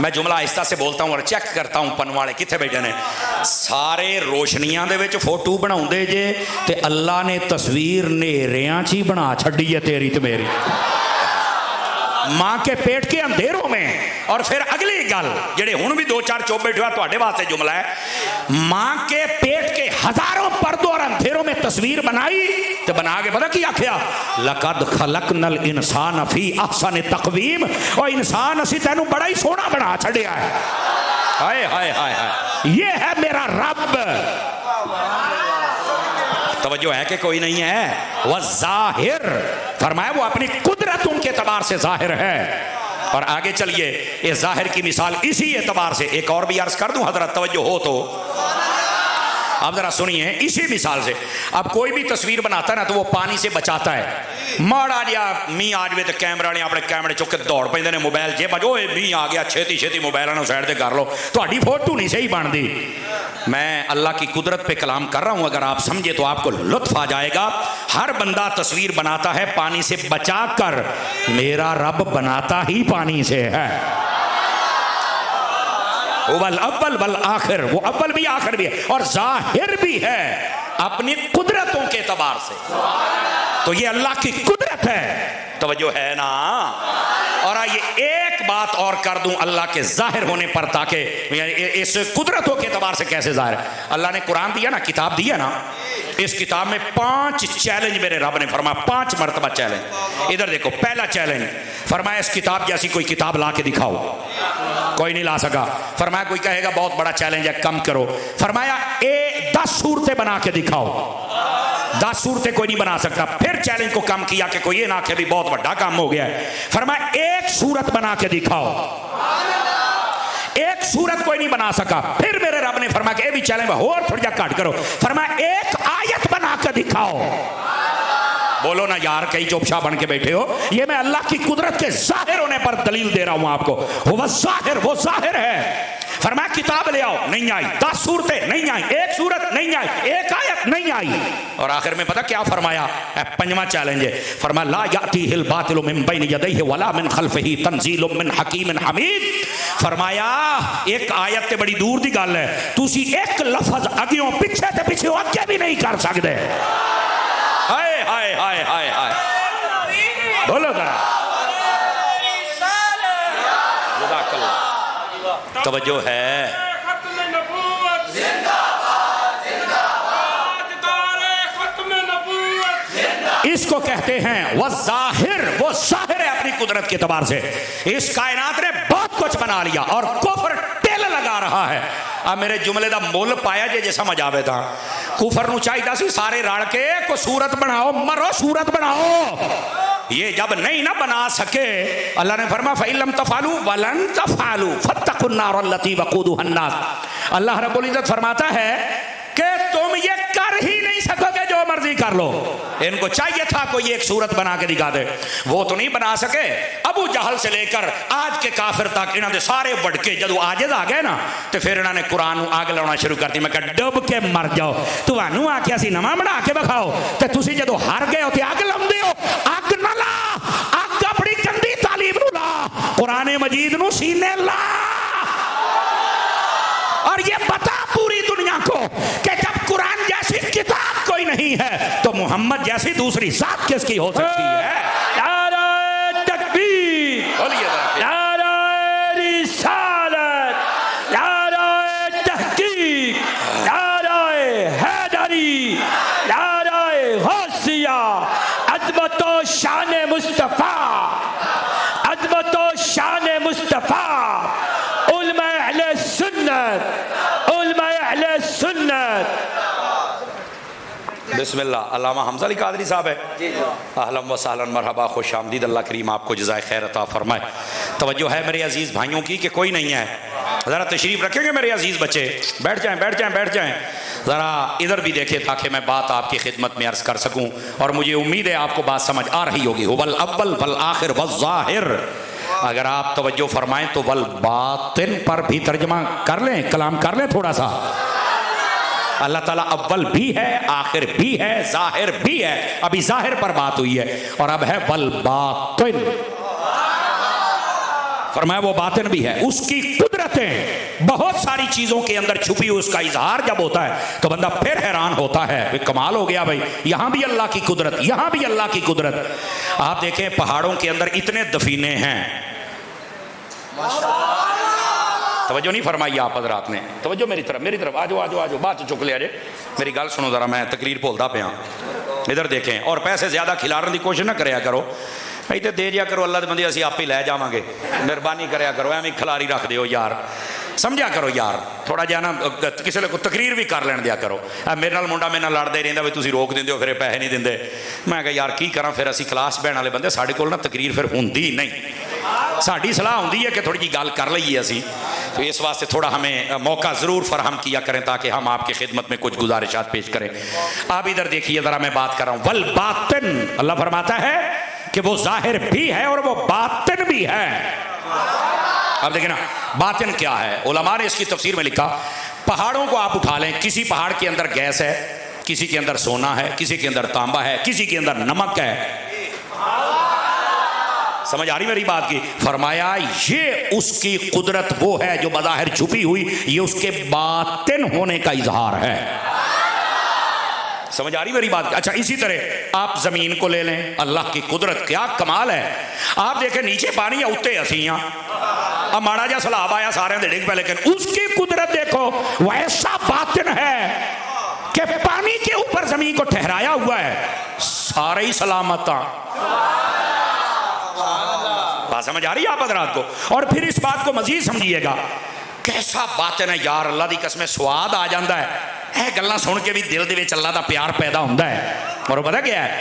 मैं जुमला आहिस्ता से बोलता हूँ और चेक करता हूँ पन वाले कितने बैठे ने। सारे रोशनियां दे विच फोटो बनाउंदे जे, ते अल्लाह ने तस्वीर नेरियां च ही बना छड्डी है तेरी ते मेरी, मां के पेट के अंधेरों में। और फिर अगली गल जेडे हुण भी 2-4 चुप बैठे तुहाडे वास्ते जुमला है, मां के पेट के हजारों पर्दों और अंधेरों में तस्वीर बनाई, तो बना के पता की आख्या लकद खलकनल इंसान फी अहसन तकवीम, और इंसान असी तेनू बड़ा ही सोहना बना छड़िया है। हाय हाय हाय हाय, ये है मेरा रब। तवज्जो है कि कोई नहीं है? वह जाहिर, फरमाया वो अपनी कुदरतों के एतबार से जाहिर है। और आगे चलिए, इस जाहिर की मिसाल इसी एतबार से एक और भी अर्ज कर दूं हजरत, तवज्जो हो तो आप जरा सुनिए इसी मिसाल से। अब कोई भी तस्वीर बनाता है ना, तो वो पानी से बचाता है। माड़ा जिहा मींह आ जाए तो कैमरा वाले अपने कैमरे चुक के दौड़ पैंदे ने, मोबाइल जेब जो मींह आ गया छेती छेती मोबाइलों को साइड से कर लो, तुहाडी फोटो नहीं सही बनती। मैं अल्लाह की कुदरत पे कलाम कर रहा हूँ, अगर आप समझे तो आपको लुत्फ आ जाएगा। हर बंदा तस्वीर बनाता है पानी से बचा कर, मेरा रब बनाता ही पानी से है। वल अव्वल वल आखिर, वो अव्वल भी आखिर भी है और जाहिर भी है अपनी कुदरतों के एतबार से। तो ये अल्लाह की कुदरत है, तवज्जो है ना? और ये एक बात और कर दूं अल्लाह के जाहिर होने पर, ताकि इस कुदरतों के एतबार से कैसे जाहिर है। अल्लाह ने कुरान दिया ना, किताब दिया ना, इस किताब में 5 चैलेंज मेरे रब ने फरमाया, 5 मरतबा चैलेंज। इधर देखो, पहला चैलेंज फरमाया इस किताब जैसी कोई किताब ला के दिखाओ, कोई नहीं ला सका। फरमाया कोई कहेगा बहुत बड़ा चैलेंज है, कम करो। फरमाया 10 सूरतें बना के दिखाओ, 10 सूरतें कोई नहीं बना सकता। फिर चैलेंज को कम किया कि कोई ये ना कि भी बहुत बड़ा काम हो गया है। फरमाया 1 सूरत बना के दिखाओ, 1 सूरत कोई नहीं बना सका। फिर मेरे रब ने फरमाया कि ये भी चैलेंज और थोड़ा घट करो। फरमाया 1 आयत बना के दिखाओ। बोलो ना यार, कई चौपशाह बन के बैठे हो। ये मैं अल्लाह की कुदरत के जाहिर होने पर दलील दे रहा हूं आपको। वो जाहिर है। फरमाया किताब ले आओ, नहीं आई। 10 सूरतें नहीं आई, 1 सूरत नहीं आई, 1 आयत नहीं आई। और आखिर में पता क्या फरमाया, 5वां चैलेंज है। फरमाया ला यातीहिल बातिलु मिन बैन यदैहि वला मिन खल्फिही तंजीलुम मिन हकीमिन हमीद। फरमाया एक आयत ते बड़ी दूर दी गल है, तुसी एक लफ्ज अगियों पीछे ते पीछे अगे भी नहीं कर सकते। हाय हाय हाय हाय हाय, बोलो जरा, तवज्जो है। इसको कहते हैं वो जाहिर है अपनी कुदरत के एतबार से। इस कायनात ने बहुत कुछ बना लिया और कुफर टेल लगा रहा है। अब मेरे जुमले का मुल पाया जे समझ आवे था। कुफर नूं चाहिदा सी सारे रल के को सूरत बनाओ, मरो सूरत बनाओ। ये जब नहीं ना बना सके, अल्लाह ने फरमाया फइलम तफालू वलन तफालू फत्तकुन नार अल्लती वक़ूदुहा अन्नास। अल्लाह रब्बुल इज्जत फरमाता है कि तुम ये कर ही नहीं सकोगे, जो मर्जी कर लो। इनको चाहिए था कोई एक सूरत बना के दिखा दे, वो तो नहीं बना सके। अबू जहल से लेकर आज के काफिर तक इन्होंने सारे बढ़के जदों आजिज आ गए ना, तो फिर इन्होंने कुरान आग लाना शुरू कर दी। मैं कहा डुब के मर जाओ, तुहानू आख्या सी नवां बना के विखाओ, तो तुसी जदों हार गए हो तो अग लाउंदे हो। अग ना ला, अग अपनी गंदी तालीम नू ला, कुरान मजीद नू सीने ला, और ये बता पूरी दुनिया को कि जब कुरान जैसी किताब कोई नहीं है तो मोहम्मद जैसी दूसरी जात किसकी हो सकती है। नारे तकबीर, बोलिए नारे रिसालत, नारे तहकीक, नारे हैदरी, नारे गौसिया, अज़मतो शान मुस्तफा, अज़मतो शान मुस्तफा, उलमा अहले सुन्नत, उलमा अहले सुन्नत। बिस्मिल्लाह। अल्लामा हमजा अली कादरी साहब है, अहलन व सहलन मरहबा, खुश आमदीद। अल्लाह करीम आपको जज़ाए खैर अता फरमाए। तवज्जो है मेरे अजीज़ भाइयों की कि कोई नहीं है, ज़रा तशरीफ़ रखेंगे मेरे अजीज़ बच्चे, बैठ जाएं बैठ जाएं बैठ जाएं। ज़रा इधर भी देखें ताकि मैं बात आपकी खिदमत में अर्ज़ कर सकूँ, और मुझे उम्मीद है आपको बात समझ आ रही होगी। वल अव्वल वल आखिर वल ज़ाहिर, अगर आप तवज्जो फरमाएं तो वल बातिन पर भी तर्जमा कर लें, कलाम कर लें थोड़ा सा। अल्लाह ताला अव्वल भी है, आखिर भी है, जाहिर भी है। अभी जाहिर पर बात हुई है और अब है वल बातिन। फरमाया वो बातिन भी है, उसकी कुदरतें बहुत सारी चीजों के अंदर छुपी हुई, उसका इजहार जब होता है तो बंदा फिर हैरान होता है, कमाल हो गया भाई, यहां भी अल्लाह की कुदरत, यहां भी अल्लाह की कुदरत। आप देखें पहाड़ों के अंदर इतने दफीने हैं, तवज्जो नहीं फरमाई आप हज़रात ने, तवज्जो मेरी तरफ आ जाओ, बात चुक लिया जे, मेरी गल सुनो जरा, मैं तकरीर बोलता पाया। इधर देखें, और पैसे ज़्यादा खिलाने की कोशिश ना कराया करो, इतने दे दिया करो, अल्लाह के बंदे असीं आप ही लै जावांगे, मेहरबानी कराया करो, एवं खिलारी रख दिओ यार, समझा करो यार, थोड़ा जिहा ना किसी को तकरीर भी कर लैन दिया करो। मेरे नाल मुंडा मेरे नाल लड़दा ही रहिंदा भी तुसीं रोक दिंदे हो, फिर पैसे नहीं दिंदे। मैं कहा यार की करा, फिर असीं क्लास बहन वाले बंदे, साडे कोल ना तकरीर फिर हुंदी नहीं, साडी सलाह होंदी है कि थोड़ी जी गल कर लईए असीं, तो इस वास्ते थोड़ा हमें मौका ज़रूर फराहम किया करें ताकि हम आपकी खिदमत में कुछ गुजारिशात पेश करें। आप इधर देखिए ज़रा, मैं बात कर रहा हूँ वल बातिन। अल्लाह फरमाता है कि वो जाहिर भी है और वो बातिन भी है। अब देखिए ना बातिन क्या है, उलमा ने इसकी तफसीर में लिखा, पहाड़ों को आप उठा लें, किसी पहाड़ के अंदर गैस है, किसी के अंदर सोना है, किसी के अंदर तांबा है, किसी के अंदर नमक है। समझ आ रही मेरी बात की? फरमाया ये उसकी कुदरत वो है जो बज़ाहिर छुपी हुई, ये उसके बातिन होने का इजहार है। समझ आ रही मेरी बात? अच्छा, इसी तरह आप जमीन को ले लें, अल्लाह की कुदरत क्या कमाल है। आप देखें नीचे पानी है, उत्ते असी हाँ, अब माड़ा जा सैलाब आया सारे दे डिग पे, लेकिन उसकी कुदरत देखो वैसा बातिन है कि पानी के ऊपर जमीन को ठहराया हुआ है, सारे ही सलामत। बात समझ आ रही है आप हज़रात को? और फिर इस बात को मजीद समझिएगा, कैसा बातिन है यार, अल्लाह की कसम स्वाद आ जाता है। ਇਹ ਗੱਲਾਂ सुन के भी दिल ਦੇ ਵਿੱਚ ਅੱਲਾ ਦਾ ਪਿਆਰ ਪੈਦਾ ਹੁੰਦਾ ਹੈ। और पता क्या है,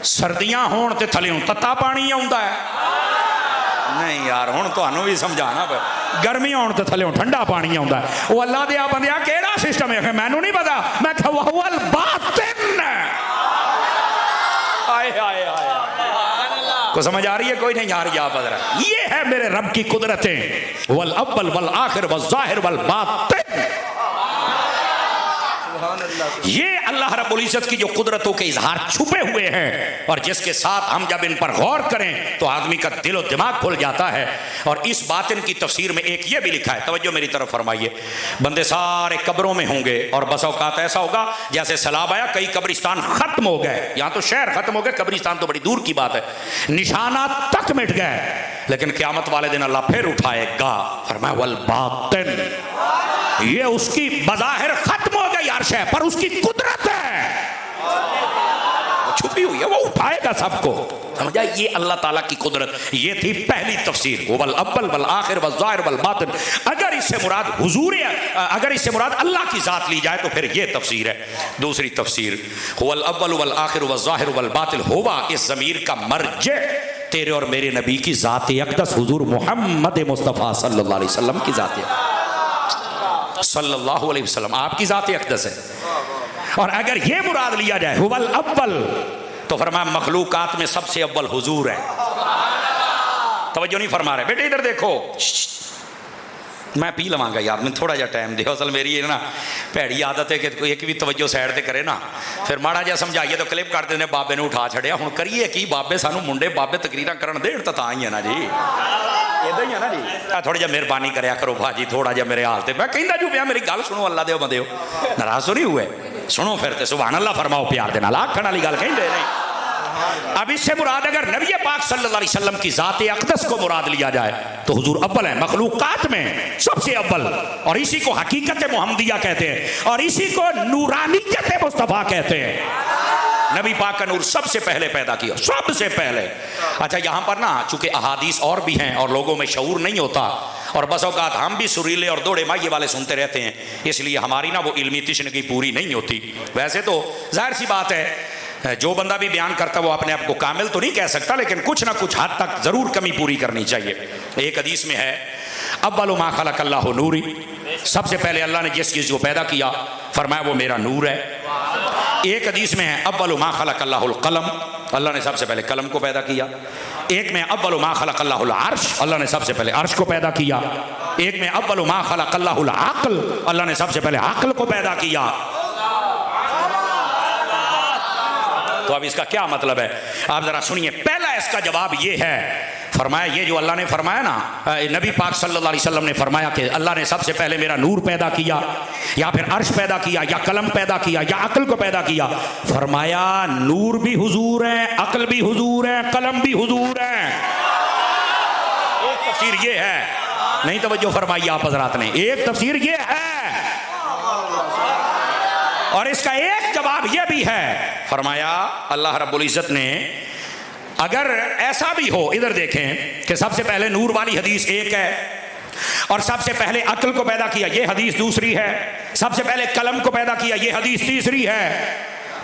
सर्दियां होण ते थल्लियों तत्ता पानी आउंदा है। नहीं यार हुण तुहानूं भी समझाना, गर्मी होण ते थल्लियों ठंडा पानी आउंदा है। वो अल्लाह दे बंदिया केड़ा सिस्टम है? मैनूं नहीं पता, मैं वहुल बातिन। हाय हाय हाय, को समझ आ रही है? कोई नहीं आ रही आप बदरा? ये है मेरे रब की कुदरतें, वल अव्वल वल आखिर वल ज़ाहिर वल बातिन। ये अल्लाह रब्बुल इज्जत की जो कुदरतों के इजहार छुपे हुए हैं, और जिसके साथ हम जब इन पर गौर करें तो आदमी का दिल और दिमाग खुल जाता है। और इस बातिन की तफसीर में एक ये भी लिखा है, तवज्जो मेरी तरफ फरमाइए, बंदे सारे कब्रों में होंगे और बस औकात ऐसा होगा जैसे सैलाब आया, कई कब्रिस्तान खत्म हो गए, यहाँ तो शहर खत्म हो गए, कब्रिस्तान तो बड़ी दूर की बात है, निशाना तक मिट गए, लेकिन क़यामत वाले दिन अल्लाह फिर उठाएगा। फरमाया वल बातिन, ये उसकी बज़ाहिर खत्म हो गई अर्श है, पर उसकी कुदरत है वो छुपी हुई है, वो उठाएगा सबको। समझा? ये अल्लाह ताला की कुदरत। ये थी पहली तफसीर, वल अव्वल वल आखिर वल ज़ाहिर वल बातिन। अगर इससे मुराद हुजूर है, अगर इससे मुराद अल्लाह की जात ली जाए तो फिर ये तफसीर है। दूसरी तफसीर, वल अव्वल वल आखिर वल ज़ाहिर वल बातिन होवा, इस ज़मीर का मर्जे तेरे और मेरे नबी की ज़ात अक़दस हुजूर मोहम्मद मुस्तफ़ा सल्लल्लाहु अलैहि वसल्लम की ज़ात सल्लल्लाहु अलैहि वसल्लम आपकी ज़ात अक़दस है। और अगर ये मुराद लिया जाए हुवल अव्वल, तो फरमाया मखलूकात में सबसे अव्वल हुजूर है। तवज्जो नहीं फरमा रहे बेटे, इधर देखो, मैं पी लवांगा यार, मैं थोड़ा जा टाइम दे। असल मेरी है ना भैड़ी आदत है कि कोई एक भी तवज्जो साइड ते करे ना, फिर माड़ा जा समझाइए तो क्लिप कर देने, बाबे ने उठा छड़िया, हुण करिए की? बाबे सानू मुंडे बाबे तकरीरां करन देण तां ही है ना जी, इदां ही है ना जी। थोड़ी जी मेहरबानी करया करो भाजी, थोड़ा जा मेरे हाल ते मैं कहंदा जू पिया, मेरी गल सुनो अल्लाह दे बंदे हो, नाराज तो नहीं हुए? सुनो फिर ते सुभान अल्लाह फरमाओ प्यार दे नाल, आखण वाली गल कहंदे नहीं। अब इससे मुराद अगर नबी पाक सल्लल्लाहु अलैहि वसल्लम की ज़ात अक़दस को मुराद लिया जाए तो हुजूर अव्वल है, मखलूकात में सबसे अव्वल, और इसी को हकीकत मुहम्मदिया कहते हैं, और इसी को नूरानियत मुस्तफ़ा कहते हैं। नबी पाक का नूर सबसे पहले पैदा किया, सबसे पहले। अच्छा, यहाँ पर ना चूंकि अहादीस और भी हैं और लोगों में शऊर नहीं होता, और बस औकात हम भी सुरीले और दौड़े माइये वाले सुनते रहते हैं, इसलिए हमारी ना वो इल्मी तिश्नगी पूरी नहीं होती। वैसे तो जाहिर सी बात है, जो बंदा भी बयान करता वो अपने आप को कामिल तो नहीं कह सकता, लेकिन कुछ ना कुछ हद तक जरूर कमी पूरी करनी चाहिए। एक हदीस में है, अव्वलु मा खलक़ल्लाहु नूरी, सबसे पहले अल्लाह ने जिस चीज़ को पैदा किया फरमाया वो मेरा नूर है। एक हदीस में है अव्वलु मा खलक़ल्लाहुल क़लम, अल्लाह ने सबसे पहले कलम को पैदा किया। एक में अव्वलु मा खलक़ल्लाहुल अर्श, अल्लाह ने सबसे पहले अर्श को पैदा किया। एक में अव्वलु मा खलक़ल्लाहुल अक़ल, अल्लाह ने सबसे पहले अक़ल को पैदा किया। तो अब इसका क्या मतलब है आप जरा सुनिए। पहला इसका जवाब ये है, फरमाया ये जो अल्लाह ने फरमाया ना, नबी पाक सल्लल्लाहु अलैहि वसल्लम ने फरमाया कि अल्लाह ने सबसे पहले मेरा नूर पैदा किया, या फिर अर्श पैदा किया, या कलम पैदा किया, या अकल को पैदा किया। फरमाया नूर भी हुजूर है, अकल भी हुजूर है, कलम भी हुजूर है। एक तफसीर ये है, नहीं तवज्जो फरमाइए आप हज़रात ने, एक तफसीर ये है, और इसका एक जवाब यह भी है। फरमाया अल्लाह रब्बुल इज्जत ने अगर ऐसा भी हो, इधर देखें कि सबसे पहले नूर वाली हदीस एक है, और सबसे पहले अक्ल को पैदा किया ये हदीस दूसरी है, सबसे पहले कलम को पैदा किया ये हदीस तीसरी है,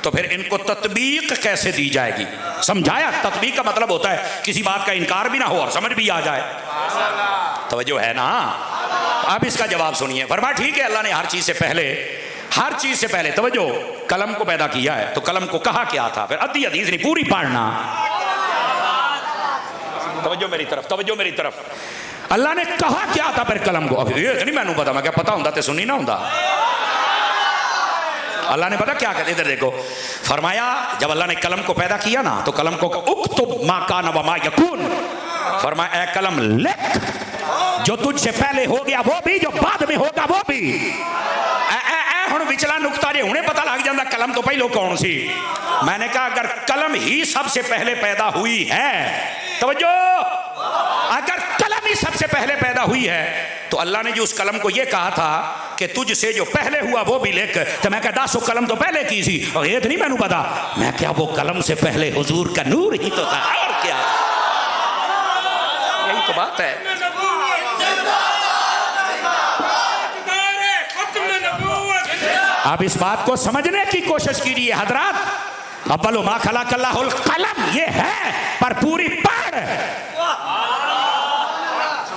तो फिर इनको तत्बीक कैसे दी जाएगी? समझाया, तत्बीक का मतलब होता है किसी बात का इनकार भी ना हो और समझ भी आ जाए। तवज्जो है ना? अब इसका जवाब सुनिए। फरमाया ठीक है, अल्लाह ने हर चीज से पहले तवज्जो कलम को पैदा किया है, तो कलम को कहा क्या था? फिर अद्धी हदीस नहीं, पूरी पढ़ना। तवज्जो मेरी तरफ, अल्लाह ने कहा क्या था फिर कलम को? अब ये नहीं मैनू पता, मैं क्या पता होंदा ते सुनी ना होंदा। अल्लाह ने पता क्या कहते, इधर देखो, फरमाया जब अल्लाह ने कलम को पैदा किया ना, तो कलम को उक्तुब मा कान व मा यकून, फरमाया ए कलम लिख जो तुझसे पहले हो गया वो भी, जो बाद में होगा वो भी। हुण विचला नुकता जे हुणे पता लग जाता कलम तो पहलो कौन सी। मैंने कहा अगर कलम ही सबसे पहले पैदा हुई है, तवज्जो, अगर कलम ही सबसे पहले पैदा हुई है तो अल्लाह ने जो उस कलम को ये कहा था कि तुझसे जो पहले हुआ वो भी लिख, तो मैं कहा 10 कलम तो पहले की थी और ये तो नहीं मैंने पता। मैं क्या वो कलम से पहले हुजूर का नूर ही तो था, और क्या। यही तो बात है। आप इस बात को समझने की कोशिश कीजिए हजरात। अव्वलु मा खलक़ल्लाहुल कलम ये है, पर पूरी पढ़।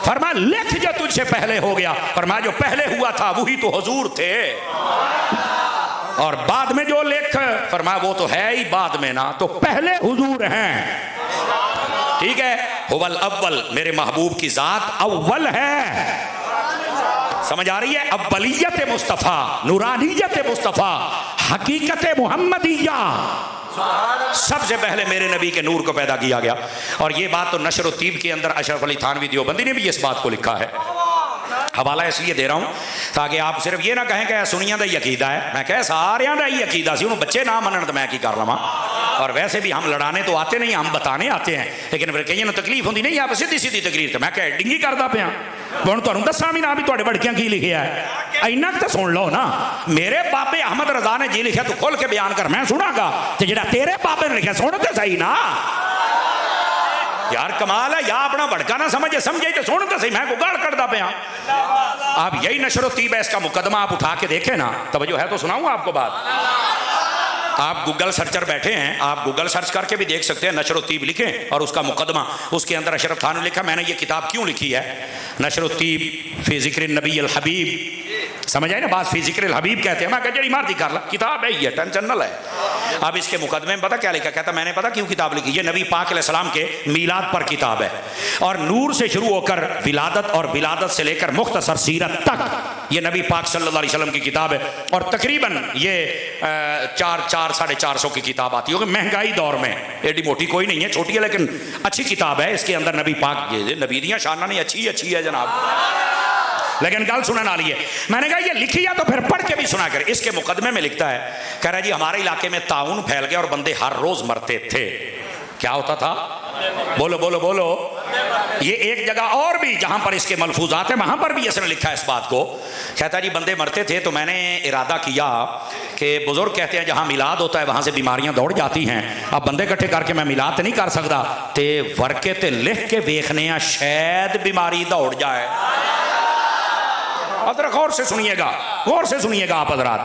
फरमा लिख जो तुझसे पहले हो गया। फरमा जो पहले हुआ था वही तो हुजूर थे, और बाद में जो लिख, फरमा वो तो है ही बाद में ना, तो पहले हुजूर हैं। ठीक है, हुवल अव्वल, मेरे महबूब की जात अव्वल है। समझ आ रही है? अव्वलियत मुस्तफ़ा, नूरानियत मुस्तफ़ा, हकीकत मुहम्मदिया, सबसे पहले मेरे नबी के नूर को पैदा किया गया। और ये बात तो नशर व तीब के अंदर अशरफ अली थानवी देवबंदी ने भी इस बात को लिखा है। हवाला इसलिए दे रहा हूँ ताकि आप सिर्फ ये ना कहें कि सुनिया का ही अकीदा है। मैं कह सारिया का ही अकीदा सी, उन्होंने बच्चे ना मनन तो मैं की कर लवा। और वैसे भी हम लड़ाने तो आते नहीं, हम बताने आते हैं। लेकिन फिर कई तकलीफ होती नहीं, आप सीधी सीधी तकरीर तो मैं कह डिंगी करता पाया। हूँ तुहानू दसा भी ना भी तुहाडे वड़कियां की लिखिया है, इन्ना तो सुन लो ना। मेरे बाबे अहमद रजा ने जी लिखा तू खुल के बयान कर, मैं सुनागा। तो जेड़ा तेरे बाबे ने लिखा सुन तो सही ना यार, कमाल है। या अपना भड़का ना समझे, समझे तो सुन तो सही, मैं को गाड़ करता पाया। आप यही नशर तीब है, इसका मुकदमा आप उठा के देखें ना, तवज्जो है तो सुनाऊं आपको बात। आप गूगल सर्चर बैठे हैं, आप गूगल सर्च करके भी देख सकते हैं, नशर तीब लिखें और उसका मुकदमा, उसके अंदर अशरफ थानवी लिखा। मैंने ये किताब क्यों लिखी है, नशर तीब फी ज़िक्र नबी अल हबीब, समझ आए ना बात, फी ज़िक्र अल हबीब कहते हैं। मैं कह जड़ी मारती कर ला, किताब है ये, टेंशन न है। अब इसके मुकदमे में पता क्या लिखा, कहता मैंने पता क्यों किताब लिखी, ये नबी पाक अलैहिस्सलाम के मीलाद पर किताब है, और नूर से शुरू होकर विलादत और विलादत से लेकर मुख्तसर सीरत तक ये नबी पाक सल्लल्लाहु अलैहि वसल्लम की किताब है। और तकरीबन ये 400-450 की किताब आती होगी महंगाई दौर में, एडी मोटी कोई नहीं है, छोटी है लेकिन अच्छी किताब है। इसके अंदर नबी पाक नबी दियां शाना नहीं अच्छी है जनाब। लेकिन गल सुनने वाली है। मैंने कहा ये लिखी है तो फिर पढ़ के भी सुना कर। इसके मुकदमे में लिखता है, कह रहा है जी हमारे इलाके में ताउन फैल गया और बंदे हर रोज मरते थे। क्या होता था, बोलो बोलो बोलो। ये एक जगह और भी जहां पर इसके मलफूजात है वहां पर भी इसने लिखा है इस बात को। कहता है जी बंदे मरते थे तो मैंने इरादा किया कि बुजुर्ग कहते हैं जहां मिलाद होता है वहां से बीमारियां दौड़ जाती हैं। अब बंदे इकट्ठे करके मैं मिलाद तो नहीं कर सकता, ते वर्के ते लिख के देखने शायद बीमारी दौड़ जाए। गौर से सुनिएगा, गौर से सुनिएगा आप हजरात।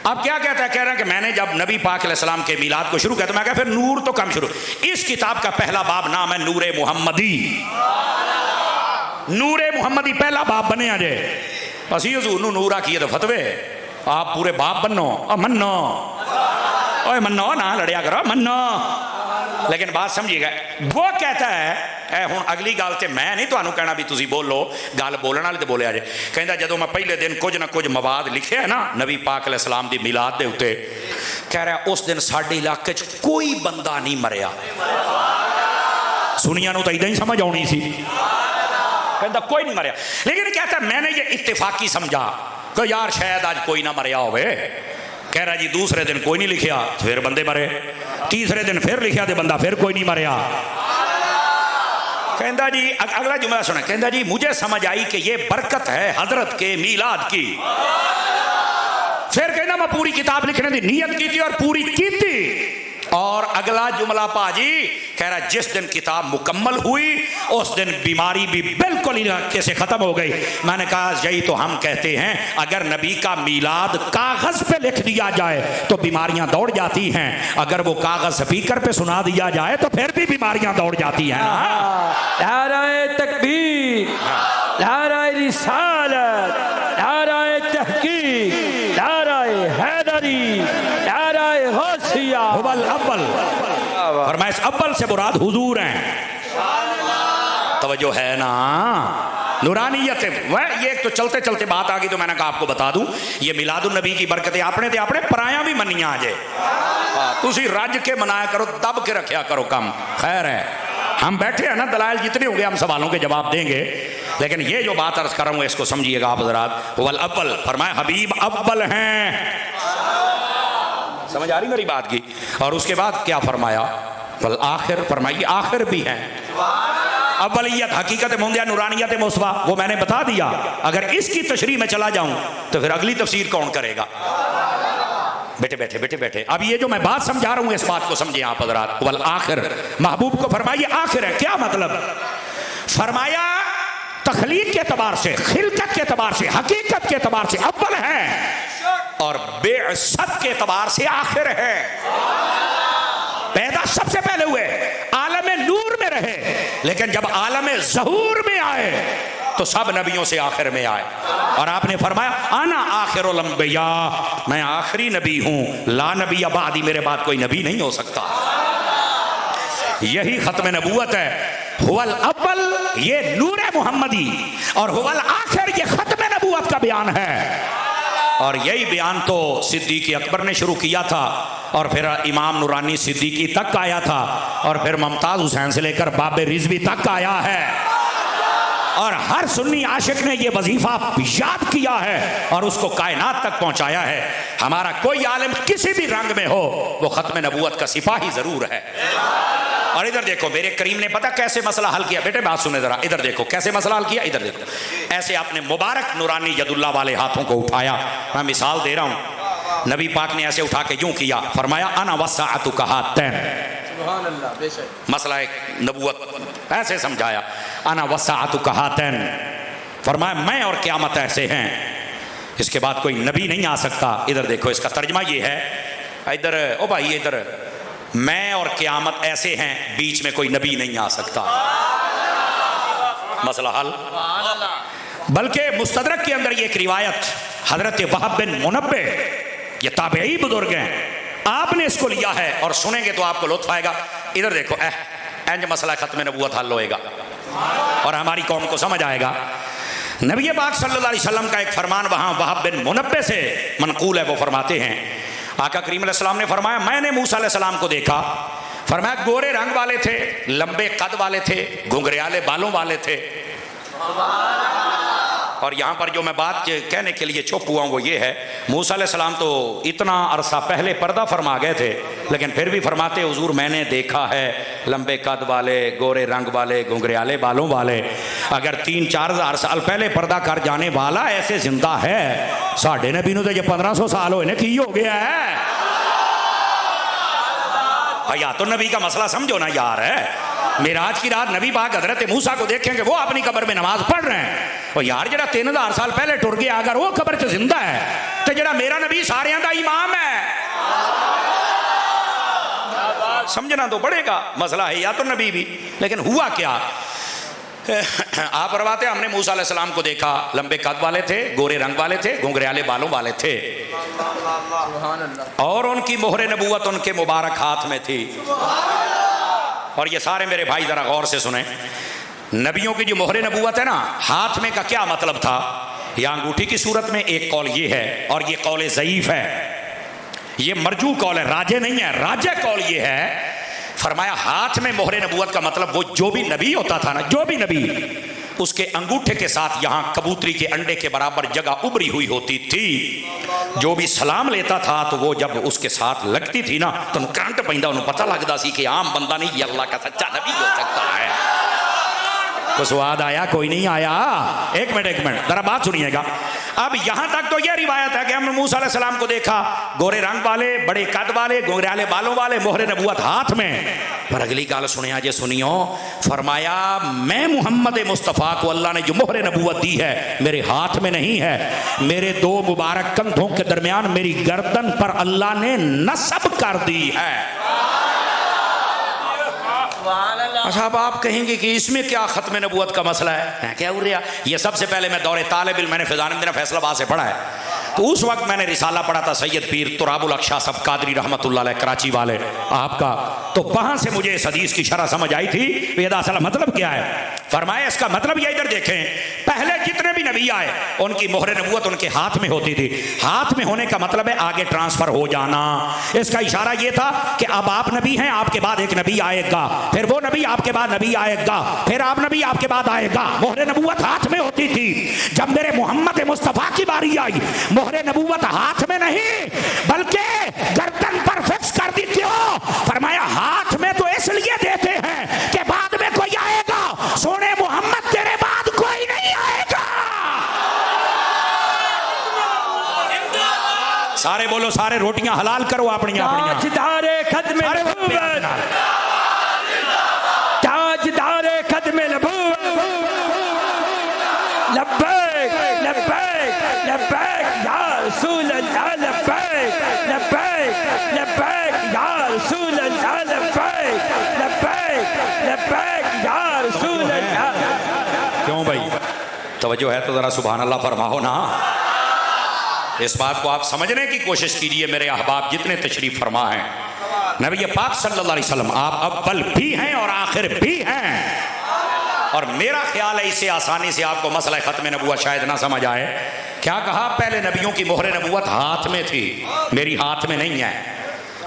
अब क्या कहता है, कह रहा है कि मैंने जब नबी पाक अलैहिस्सलाम के मिलाद को शुरू किया तो मैं कहा फिर नूर तो कम शुरू। इस किताब का पहला बाब नाम है नूरे मुहम्मदी। नूरे मुहम्मदी पहला बाब बने अजे असी हजूर नू नूर आखिए तो फतवे आप पूरे बाप बनो मनो, ओए मनो ना लड़िया करो मनो। लेकिन बात समझिएगा, वो कहता है हुण अगली गल तो मैं नहीं तुहानू कहना भी तुसी बोलो, गल बोलने वाली तो बोलिया जे। कहता जदों मैं पहले दिन कुछ ना कुछ मवाद लिखे है ना नबी पाक अलैहिस्सलाम दी मिलाद दे उत्ते, कह रहा उस दिन साडे इलाके च कोई बंदा नहीं मरिया। सुनिया नू तो इदां ही समझ आनी सी, कहता कोई नहीं मरिया। लेकिन कहता मैंने ये इत्तेफाकी समझा कि यार शायद आज कोई ना मरिया होवे। कह रहा जी दूसरे दिन कोई नहीं लिखिया फिर बंदे मरे, तीसरे दिन फिर लिखिया तो बंदा फिर कोई नहीं मरिया। कहता जी अगला जुमला सुना, कहता जी मुझे समझ आई कि ये बरकत है हजरत के मीलाद की। फिर कहना मैं पूरी किताब लिखने की नीयत की थी और पूरी की थी। और अगला जुमला पाजी कह रहा जिस दिन किताब मुकम्मल हुई उस दिन बीमारी भी बिल्कुल इलाके से खत्म हो गई। मैंने कहा यही तो हम कहते हैं, अगर नबी का मीलाद कागज पे लिख दिया जाए तो बीमारियां दौड़ जाती हैं, अगर वो कागज स्पीकर पे सुना दिया जाए तो फिर भी बीमारियां दौड़ जाती हैं। नाराए तकबीर, नाराए रिसालत, नाराए तहकीक, नाराए हैदरी, नाराए गौसिया। हुवल अव्वल, फरमाइश अव्वल से मुराद हुजूर हैं। तवज्जो है ना, नूरानियत है वह। ये तो चलते चलते बात आ गई तो मैंने कहा आपको बता दूं, ये मिलादुन नबी की बरकतें आपने ते अपने पराया भी मनिया आ जाए। तुसी रज के मनाया करो, दब के रखा करो कम। खैर है हम बैठे हैं ना, दलाल जितने होंगे हम सवालों के जवाब देंगे। लेकिन ये जो बात अर्ज कर रहा हूँ इसको समझिएगा आप हज़रात। वल अव्वल फरमाया हबीब अव्वल हैं, समझ आ रही मेरी बात की। और उसके बाद क्या फरमाया, वल आखिर फरमाइए आखिर भी हैं। अव्वलियत हकीकत मुंदिया नूरानियत मुस्वा वो मैंने बता दिया। अगर इसकी तशरीह में चला जाऊं तो फिर अगली तफसीर कौन करेगा। बैठे बैठे बैठे बैठे अब ये जो मैं बात समझा रहा हूं इस बात को समझे आप हज़रात। वल आखिर महबूब को फरमाइए आखिर है, क्या मतलब। फरमाया तखलीक के एतबार से, खिलकत के एतबार से, हकीकत के एतबार से अव्वल है और बेअसत के एतबार से आखिर है। पैदा सबसे पहले हुए, आलम नूर में रहे, लेकिन जब आलम ज़हूर में आए तो सब नबियों से आखिर में आए। और आपने फरमाया आना आखिरुल अंबिया, मैं आखिरी नबी हूं, ला नबी बादी, मेरे बाद कोई नबी नहीं हो सकता। यही खत्म नबूवत है। हुवल अव्वल ये नूर मोहम्मदी और हुवल आखिर ये खत्म नबूवत का बयान है। और यही बयान तो सिद्दीक़ अकबर ने शुरू किया था और फिर इमाम नूरानी सिद्दीकी तक आया था और फिर मुमताज़ हुसैन से लेकर बाबे रिजवी तक आया है। और हर सुन्नी आशिक ने ये वजीफा याद किया है और उसको कायनात तक पहुंचाया है। हमारा कोई आलिम किसी भी रंग में हो वो खत्म नबूवत का सिपाही जरूर है। और इधर देखो मेरे करीम ने पता कैसे मसला हल किया। बेटे बात सुने जरा, इधर देखो कैसे मसला हल किया। इधर देखो ऐसे आपने मुबारक नूरानी यदुल्ला वाले हाथों को उठाया। मैं मिसाल दे रहा हूं, नबी पाक ने ऐसे उठा के यूं किया, फरमाया अना वस्साअतु कहातैन। मसला एक नबूवत ऐसे समझाया, अना वस्साअतु कहातैन, फरमाया मैं और क़यामत ऐसे हैं, इसके बाद कोई नबी नहीं आ सकता। इधर देखो इसका तर्जमा ये है, इधर ओ भाई इधर, मैं और क़यामत ऐसे हैं, बीच में कोई नबी नहीं आ सकता। मसला हल। बल्कि मुस्तदरक के अंदर एक रिवायत हजरत वहब बिन मुनब्बे, ये ताबेई बुजुर्ग हैं, आपने इसको लिया है और सुनेंगे तो आपको लुत्फ आएगा। इधर देखो इंज मसला खत्म नबूवत हल होएगा और हमारी कौम को समझ आएगा। नबी पाक सल्लल्लाहु अलैहि वसल्लम का एक फरमान वहाँ वहब बिन मुनब्बे से मनकूल है। वो फरमाते हैं आका करीम अलैहिस्सलाम ने फरमाया मैंने मूसा अलैहिस्सलाम को देखा, फरमाया गोरे रंग वाले थे, लंबे कद वाले थे, घुंघरियाले बालों वाले थे। और यहाँ पर जो मैं बात कहने के लिए चुप हुआ हूँ वो ये है, मूसा अलैहिस्सलाम तो इतना अरसा पहले पर्दा फरमा गए थे, लेकिन फिर भी फरमाते हुजूर मैंने देखा है लंबे कद वाले, गोरे रंग वाले, घुंघरियाले बालों वाले। अगर 3-4 हज़ार साल पहले पर्दा कर जाने वाला ऐसे जिंदा है, साढ़े नबी ने तो ये 1500 साल हो की हो गया है। या तो नबी का मसला समझो ना यार है। मेराज की रात नबी पाक हजरत मूसा को देखेंगे वो अपनी कब्र में नमाज पढ़ रहे हैं। और यार जरा 3000 साल पहले टुर गया, अगर वो कब्र च जिंदा है तो जरा मेरा नबी सारे का इमाम है। समझना तो पड़ेगा मसला है या तो नबी भी। लेकिन हुआ क्या, आप फरमाते हमने मूसा अलैहिस्सलाम को देखा, लंबे कद वाले थे, गोरे रंग वाले थे, घुंघरियाले बालों वाले थे और उनकी मोहरे नबूवत उनके मुबारक हाथ में थी। और ये सारे मेरे भाई जरा गौर से सुने, नबियों की जो मोहरे नबूवत है ना, हाथ में का क्या मतलब था, या अंगूठी की सूरत में, एक कौल ये है और ये कौल ज़ईफ है, ये मरजू कौल है, राजे नहीं है। राजे कौल ये है, फरमाया हाथ में मोहरे नबूवत का मतलब वो जो भी नबी होता था ना, जो भी नबी, उसके अंगूठे के साथ यहाँ कबूतरी के अंडे के बराबर जगह उभरी हुई होती थी। जो भी सलाम लेता था तो वो जब उसके साथ लगती थी ना तो करंट पैंदा, उन्हें पता लगता सी कि आम बंदा नहीं, ये अल्लाह का सच्चा नबी हो सकता है। तो स्वाद आया, कोई नहीं आया। एक मिनट जरा बात सुनिएगा। अब यहां तक तो यह रिवायत है कि हमने मूसा अलैहिस्सलाम को देखा, गोरे रंग वाले, बड़े कद वाले, घुंघरियाले बालों वाले, मोहरे नबूवत हाथ में। पर अगली गाल सुनिया जे सुनियो, फरमाया मैं मुहम्मद मुस्तफ़ा को अल्लाह ने जो मोहरे नबूवत दी है मेरे हाथ में नहीं है, मेरे 2 मुबारक कंधों के दरमियान मेरी गर्दन पर अल्लाह ने नस्ब कर दी है। अच्छा अब आप कहेंगे कि इसमें क्या खत्म नबूवत का मसला है, क्या हो रहा। ये सबसे पहले मैं दौरे तालिब इल्म मैंने फ़ैज़ानुद्दीन फैसलाबाद से पढ़ा है, तो उस वक्त मैंने रिसाला पढ़ा था सैयद पीर तुराबुल अख्शा सब कादरी रहमतुल्लाह अलैह कराची वाले आपका, तो वहां से मुझे इस हदीस की शरह समझ आई थी। ये असल मतलब क्या है, फरमाया इसका मतलब ये इधर देखें, पहले जितने भी नबी आए उनकी मोहर नबूवत उनके हाथ में होती थी। हाथ में होने का मतलब है आगे ट्रांसफर हो जाना। इसका इशारा ये था कि अब आप नबी हैं, आपके बाद एक नबी आएगा, फिर वो नबी आपके बाद नबी आएगा, फिर आप नबी आपके बाद आएगा। मोहर नबूवत हाथ में होती थी। जब मेरे मोहम्मद मुस्तफ़ा की बारी आई, मोहर नबूवत हाथ में नहीं बल्कि गर्दन पर फिक्स कर दी। क्यों? फरमाया हाथ में तो इसलिए देते हैं कि बाद में कोई आएगा, सोने मोहम्मद तेरे बाद कोई नहीं आएगा। सारे बोलो, सारे रोटियां हलाल करो अपनी अपनी। ताजदारे खत्मे नबूवत, ताजदारे खत्मे नबूवत, लब्बैक लब्बैक लब्बैक या रसूल अल्लाह, लब्बैक लब्बैक लब्बैक या रसूल अल्लाह, लब्बैक लब्बैक लब्बैक या रसूल अल्लाह। क्यों भाई, तवज्जो है तो जरा सुभान अल्लाह फरमाओ ना। इस बात को आप समझने की कोशिश कीजिए मेरे अहबाब जितने तशरीफ फरमा हैं। नबी पाक सल्लल्लाहु अलैहि वसल्लम आप अव्वल भी हैं और आखिर भी हैं। और मेरा ख्याल है इससे आसानी से आपको मसला खत्म नबूवत शायद ना समझ आए। क्या कहा? पहले नबियों की मोहर नबूवत हाथ में थी, मेरी हाथ में नहीं है,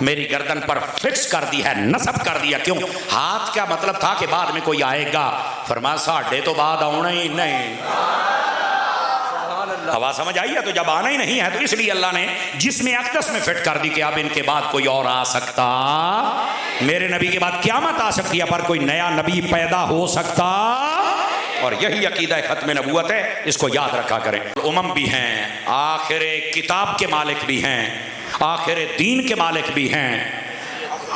मेरी गर्दन पर फिक्स कर दी है, नसब कर दिया। क्यों? हाथ का मतलब था कि बाद में कोई आएगा। फरमाया साढ़े तो बाद आना ही नहीं। आवाज समझ आई है? तो जब आना ही नहीं है तो इसलिए अल्लाह ने जिसमें अक़दस में फिट कर दी कि अब इनके बाद कोई और आ सकता, मेरे नबी के बाद क़यामत आ सकती है पर कोई नया नबी पैदा हो सकता। और यही अकीदा खत्म नबूवत है, इसको याद रखा करें। उमम भी हैं, आखिर किताब के मालिक भी हैं, आखिर दीन के मालिक भी हैं,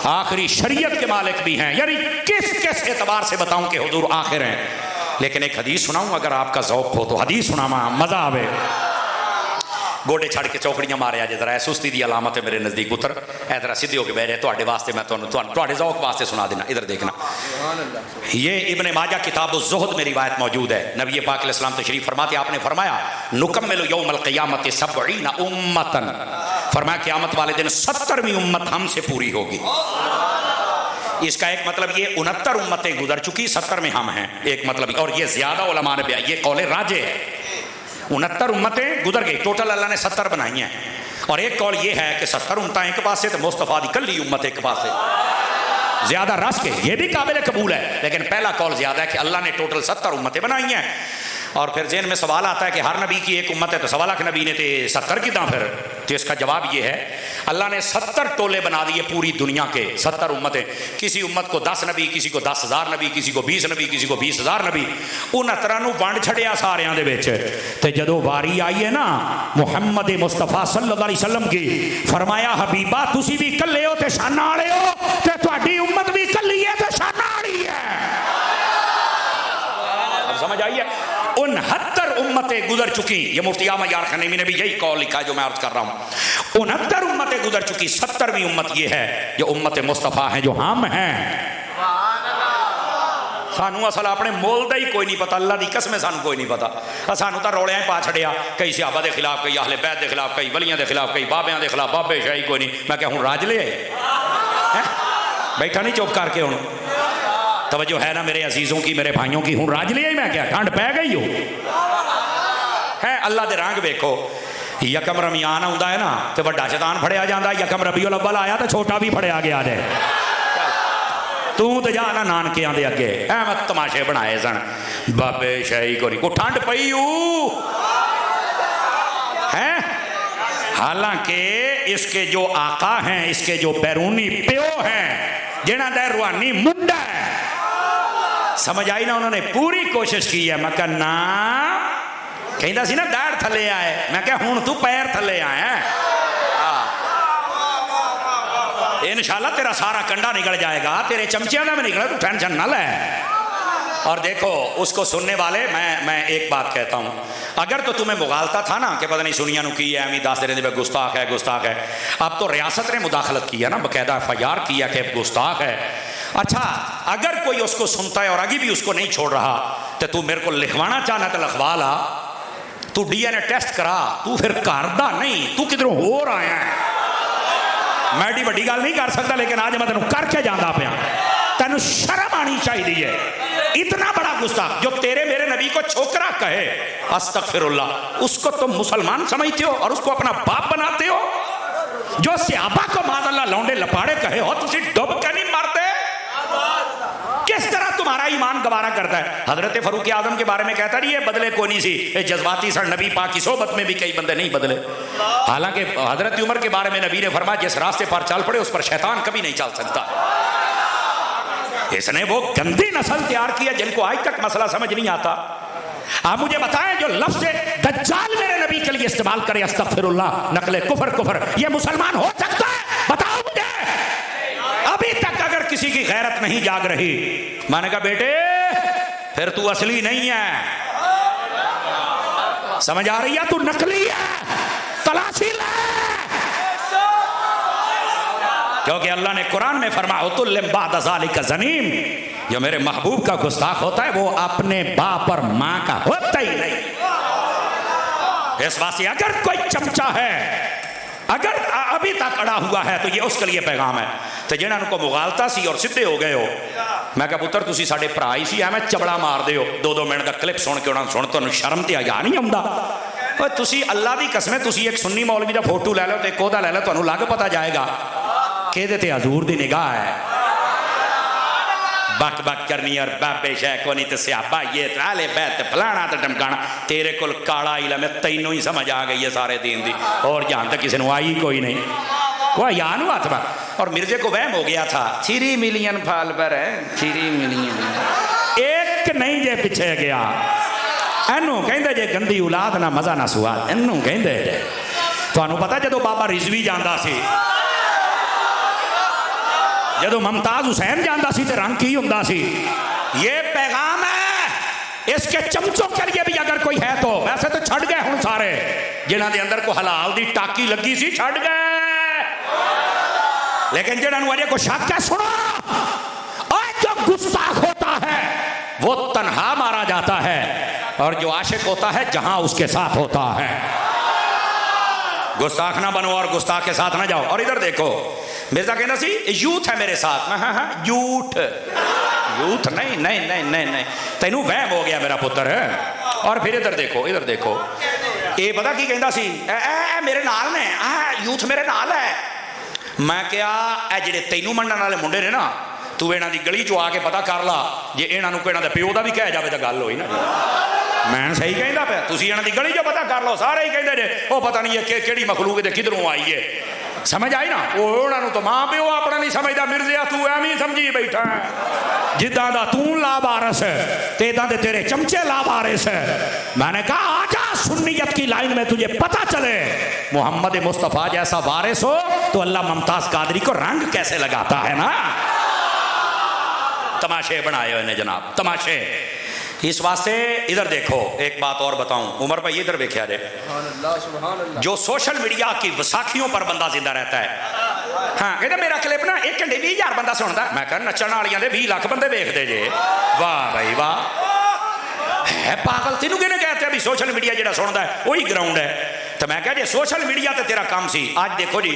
आखिरी शरीयत के मालिक भी हैं। यानी किस किस एतबार से बताऊं कि हुजूर आखिर हैं। लेकिन एक हदीस सुनाऊं, अगर आपका ज़ौक़ हो तो हदीस सुना मजा आवे। गोडे छड़ के चौकड़ियां मारे आज जरा सुस्ती की अलामत है मेरे नज़दीक पुत्र। ऐ जरा सीधे होकर बह रहे थोड़े वास्ते, मैं थोड़े ज़ौक़ वास्ते सुना देना। इधर देखना, ये इब्ने माजा किताब ज़ुहद में रिवायत मौजूद है। नबी पाक अलैहिस्सलाम तशरीफ़ फरमाते, आपने फरमाया नुकम्मिलु यौमल क़ियामत 70 उम्मतन। फरमाया क़यामत वाले दिन 70वीं उम्मत हमसे पूरी होगी। इसका एक मतलब ये 69 उम्मतें गुजर चुकी, 70 में हम हैं, एक मतलब। और ये ज्यादा उलमा ने ये कौले राजे है, 69 उम्मतें गुजर गई, टोटल अल्लाह ने 70 बनाई हैं। और एक कौल ये है कि 70 उम्मतें एक पास से तो मुस्तफ़ा दी कल्ली उम्मत एक पास से ज्यादा रस के, ये भी काबिल कबूल है। लेकिन पहला कौल ज्यादा है कि अल्लाह ने टोटल 70 उम्मतें बनाई हैं। और फिर ज़हन में सवाल आता है कि हर नबी की एक उम्मत है तो 1.25 लाख नबी ने तो 70 कितना फिर? तो इसका जवाब ये है, अल्लाह ने 70 टोले बना दिए पूरी दुनिया के, 70 उम्मतें। किसी उम्मत को 10 नबी, किसी को 10,000 नबी, किसी को 20 नबी, किसी को 20,000 नबी। 69 वंड छड़िया सारियां दे विच। ते जदों वारी आई है ना मुहम्मद मुस्तफा सल्लल्लाहु अलैहि वसल्लम की, फरमाया हबीबा तुसी भी कल्ले हो ते शाना वाले हो, ते तुहाडी उम्मत भी कल्ली है ते शाना वाली है। अब समझ आई है? 69 उम्मतें गुजर चुकी। ये मुफ्ती आमा यार खनीमी ने भी यही कौल लिखा है जो मैं अर्ज कर रहा हूं। 69 उम्मतें गुजर चुकी, 70वीं उम्मत ये है जो उम्मत मुस्तफ़ा है, जो हम हैं। सानू असल अपने मोल का ही कोई नहीं पता, अल्लाह की कसम सानू कोई नहीं पता। सानू तो रौलियां पा छड़िया, कई सहाबा के खिलाफ, कई अहले बैत के खिलाफ, कई वलियां के खिलाफ, कई बाबियां के खिलाफ, बाबे शाही कोई नहीं। मैं क्या हूँ राज ले बैठा नहीं चुप करके हूँ। तवज्जो है ना मेरे अजीजों की, मेरे भाइयों की, हूँ राज लिया ही मैं क्या ठंड पै गई हो है। अल्लाह दे रंग वेखो, यकम रमजान आउंदा है ना तो वड्डा शैतान फड़िया जाता, यकम रबीउल अव्वल आया तो छोटा भी फड़िया गया है। तू तो जा ना नानकियां दे अगे मैं तमाशे बनाए सन, बाबे शाही को नहीं को ठंड पई है। हालांकि इसके जो आका हैं, इसके जो बैरूनी प्यो हैं, जिन्हां दा रूहानी मुंडा है, समझ आई ना, उन्होंने पूरी कोशिश की है। मैं कहना कहता सी ना दाढ़ थले आए, मैं क्या हूं तू पैर थले आया। इंशाल्लाह तेरा सारा कंडा निकल जाएगा, तेरे चमचिया का भी निकला, तू टेंशन ना ले। और देखो उसको सुनने वाले, मैं एक बात कहता हूँ, अगर तो तुम्हें मुगालता था ना कि पता नहीं सुनिया की है, अमी दस दे गुस्ताख है गुस्ताख है, अब तो रियासत ने मुदाखलत की है ना, बकायदा FIR किया कि गुस्ताख है। अच्छा अगर कोई उसको सुनता है और आगे भी उसको नहीं छोड़ रहा तो तू मेरे को लिखवाना चाहना तो लिखवा ला, तू DNA टेस्ट करा, तू फिर करदा नहीं, तू किधरों हो रहा है। मैं एडी वड्डी गल नहीं कर सकता, लेकिन आज मैं तेन करके जाना पाया, तेन शर्म आनी चाहिए है। इतना बड़ा गुस्ताख जो तेरे मेरे नबी को छोकरा कहे, अस्तगफिरुल्लाह, उसको तुम मुसलमान समझते हो और उसको अपना बाप बनाते हो। जो सहाबा को मादल्ला लौंडे लपाड़े कहे हो, तुसी डुब के नहीं मारते। किस तरह तुम्हारा ईमान गवारा करता है। हजरत फरूक आजम के बारे में कहता नहीं है बदले को नहीं सी, जज्बाती सर नबी पाक की सोबत में भी कई बंदे नहीं बदले। हालांकि हजरत उमर के बारे में नबी ने फरमाया जिस रास्ते पर चल पड़े उस पर शैतान कभी नहीं चल सकता। इसने वो गंदी नस्ल तैयार की है जिनको आज तक मसला समझ नहीं आता। आप मुझे बताएं जो लफ्ज़ दज्जाल मेरे नबी के लिए इस्तेमाल करे, अस्तगफिरुल्लाह, नकले कुफर कुफर, ये मुसलमान हो सकता है? बताओ मुझे। अभी तक अगर किसी की गैरत नहीं जाग रही, मैंने कहा बेटे फिर तू असली नहीं है, समझ आ रही है, तू नकली है, तलाशी ले। क्योंकि अल्लाह ने कुरान में फरमाया ज़नीम, जो मेरे महबूब का गुस्ताख होता है वो अपने बाप और मां का होता ही नहीं। इस बात से अगर कोई चमचा है, अगर अभी तक अड़ा हुआ है, तो ये उसके लिए पैगाम है। तो जिन्होंने को मुगालता सी और सीधे हो गए हो, मैं कहा पुत्र तुसी साडे भरा ही सी, मैं चबड़ा मार दियो 2-2 मिनट का क्लिप सुन के उन्होंने सुन, तुहानू शर्म ते हया नहीं आउंदा। तुसी अल्लाह दी कसम तुसी एक सुन्नी मौलवी दा फोटो ले लो ते एक ओहदा ले लो, तुहानू लग पता जाएगा कि ते हजूर दी निगाह है। बक बक करनी और बाबे शह को नहीं तो स्याबा ये आले बैत फलाना तो टमकाना, तेरे को काला इलम है, तैनू ही समझ आ गई है सारे दिन दी, और जहां तक किसी ने आई कोई नहीं, कोई यान हुआ था। और मिर्जे को वहम हो गया था 3 मिलियन फॉलोवर है, 3 मिलियन एक नहीं जे पिछे गया। एनू कहते जे गंदी औलाद ना मजा ना सुआद, एनू कहते जे। तुहानू पता जो बाबा रिजवी जाता सी, जो मुमताज हुसैन जाता सी तो रंग की हुंदा सी। ये पैगाम है इसके चमचों के लिए भी अगर कोई है तो। वैसे तो छड़ गए हुण सारे, जिन्हां दे अंदर को हलाल दी टाकी लगी सी छड़ गए, लेकिन जिन्हां अजे को शक है, सुनो, और जो गुस्ताख होता है वो तन्हा मारा जाता है, और जो आशिक होता है जहां उसके साथ होता है। गुस्ताख ना बनो और गुस्ताख के साथ ना जाओ। और इधर देखो, मिर्जा कहना सी यूथ है मेरे साथ, हाँ यूथ यूथ नहीं नहीं नहीं नहीं नहीं, तेनू वहम हो गया मेरा पुत्र है। और फिर इधर देखो, इधर देखो, ये पता की कहना सी, मेरे नाल ने, यूथ मेरे नाल है। मैं क्या जिहड़े तैनू मनण वाले मुंडे ने ना, तू इन्हां दी गली चो आके पता कर ला, जे इन्हां नूं कोई इन्हां दे प्यो दा भी कह जावे तो गल होई ना। मैं सही कहता पे, तुसीं इन्हां दी गली चो पता कर लो, सारे ही कहते जे ओ पता नहीं है किहड़ी मखलूक दे किधरों आई है। समझ आई ना? वो उन्होंने तो मां प्यो अपना नहीं समझता। मिर्जिया तू एवं समझी बैठा है, जिदा दा तू लावारस ते इदां दे तेरे चमचे लावारिस है। मैंने कहा आजा सुन्नियत की लाइन में, तुझे पता चले मोहम्मद मुस्तफ़ा जैसा वारिस हो तो अल्लाह मुमताज कादरी को रंग कैसे लगाता है ना। तमाशे बनाए हुए ने जनाब, तमाशे। इस वास्ते इधर देखो, एक बात और बताऊं, उमर भाई इधर देखा जाए, जो सोशल मीडिया की वसाखियों पर बंदा जिंदा रहता है, हाँ कहते मेरा क्लिप ना 1 घंटे 20,000 बंदा सुनता, मैं कह नचण वालियां दे 20 लाख बंदे देखते जे। वाह भाई वाह, है पागल, तेनू किहने कहते भी सोशल मीडिया जिहड़ा सुनता है वही ग्राउंड है। तो मैं कह जे सोशल मीडिया ते तेरा काम सी। आज देखो जी,